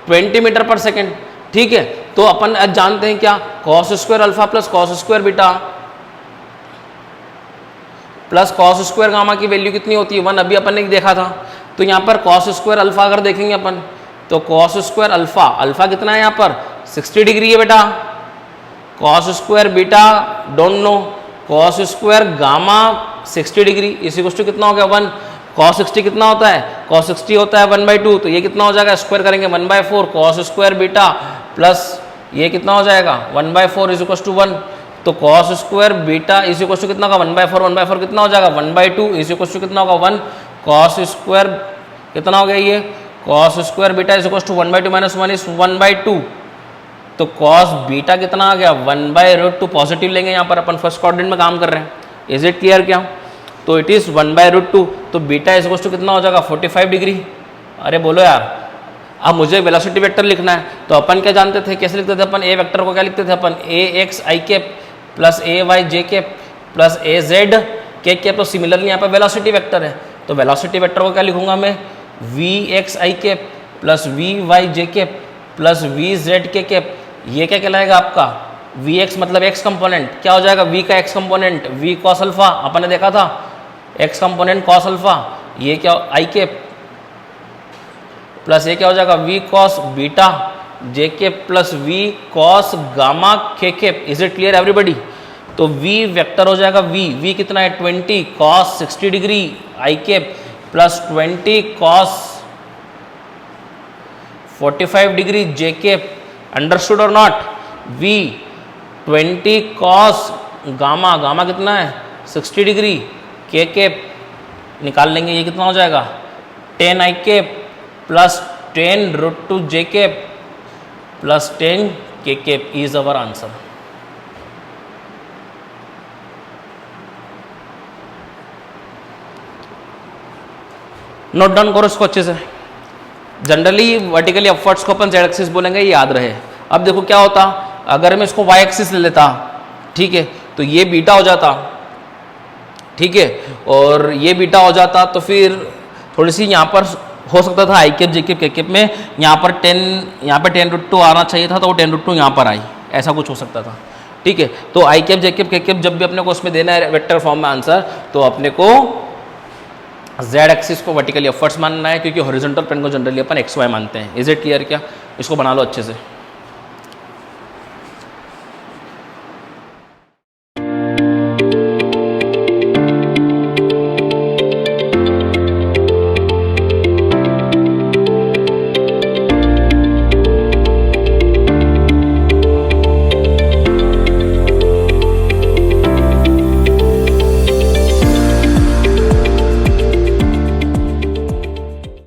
20 metre पर सेकेंड, ठीक है। तो अपन आज जानते हैं क्या, cos square alpha plus cos square beta plus cos square gamma की वैल्यू कितनी होती है 1, अभी अपन ने देखा था। तो यहाँ पर कॉस स्क्वायर अल्फा अगर देखेंगे अपन, तो कॉस स्क्वायर अल्फा, अल्फा कितना है यहाँ पर 60 डिग्री है बेटा, cos square beta don't know, cos square gamma 60 degree, इसी कुछ कितना हो गया 1, कॉस 60 कितना होता है, कॉस 60 होता है 1/2, तो ये कितना हो जाएगा, स्क्वायर करेंगे 1/4 कॉस स्क्वायर बीटा प्लस ये कितना हो जाएगा 1/4 इज इक्वल टू 1, तो cos square beta is equal to कितना होगा 1/4 कितना हो जाएगा 1/2 इज इक्वल टू कितना होगा 1, कॉस स्क्वायर कितना हो गया ये, cos square beta is equal to 1/2 minus 1 is 1/2, तो कॉस बीटा कितना आ गया 1/√2, पॉजिटिव लेंगे यहाँ पर अपन फर्स्ट क्वाड्रेंट में काम कर रहे हैं। इज इट क्लियर क्या? तो इट इज़ 1/√2, तो बीटा इज इक्वल टू कितना हो जाएगा 45 डिग्री। अरे बोलो यार, अब मुझे वेलोसिटी वेक्टर लिखना है, तो अपन क्या जानते थे, कैसे लिखते थे अपन, ए वेक्टर को क्या लिखते थे अपन, ए x i cap plus A Y j cap plus A Z k cap. तो सिमिलरली यहाँ पर वेलोसिटी वेक्टर है, तो वेलोसिटी वेक्टर को क्या लिखूंगा मैं, v x i cap plus v y j cap plus v z k cap. ये क्या कहलाएगा आपका, वी एक्स मतलब एक्स कंपोनेंट, क्या हो जाएगा वी का x component v cos alpha, अपन ने देखा था एक्स कंपोनेंट कॉस अल्फा, ये क्या आई कैप प्लस ये क्या हो जाएगा v cos beta j cap plus v cos gamma k cap. Is it clear everybody? तो वी वेक्टर हो जाएगा वी कितना है 20 cos 60 degree i cap plus 20 cos 45 degree j cap, understood और not. V 20 cos gamma, gamma कितना है 60 degree के cap निकाल लेंगे, ये कितना हो जाएगा 10 आई कैप प्लस 10√2 जे कैप प्लस 10 के cap is our answer. Note down करो इसको अच्छे से। जनरली वर्टिकली अपवर्ड्स को अपन जेड एक्सिस बोलेंगे, ये याद रहे। अब देखो क्या होता, अगर मैं इसको वाई एक्सिस ले लेता, ठीक है, तो ये बीटा हो जाता, ठीक है, और ये बीटा हो जाता, तो फिर थोड़ी सी यहाँ पर हो सकता था आई cap j cap k cap में यहाँ पर 10√2 आना चाहिए था, तो वो 10√2 यहाँ पर आई, ऐसा कुछ हो सकता था, ठीक है। तो आई cap j cap k cap जब भी अपने को उसमें देना है वेक्टर फॉर्म में आंसर, तो अपने को जेड एक्सिस को वर्टिकली अपवर्ड्स मानना है, क्योंकि हॉरिजॉन्टल प्लेन को जनरली अपन एक्स वाई मानते हैं। इज इट क्लियर क्या? इसको बना लो अच्छे से।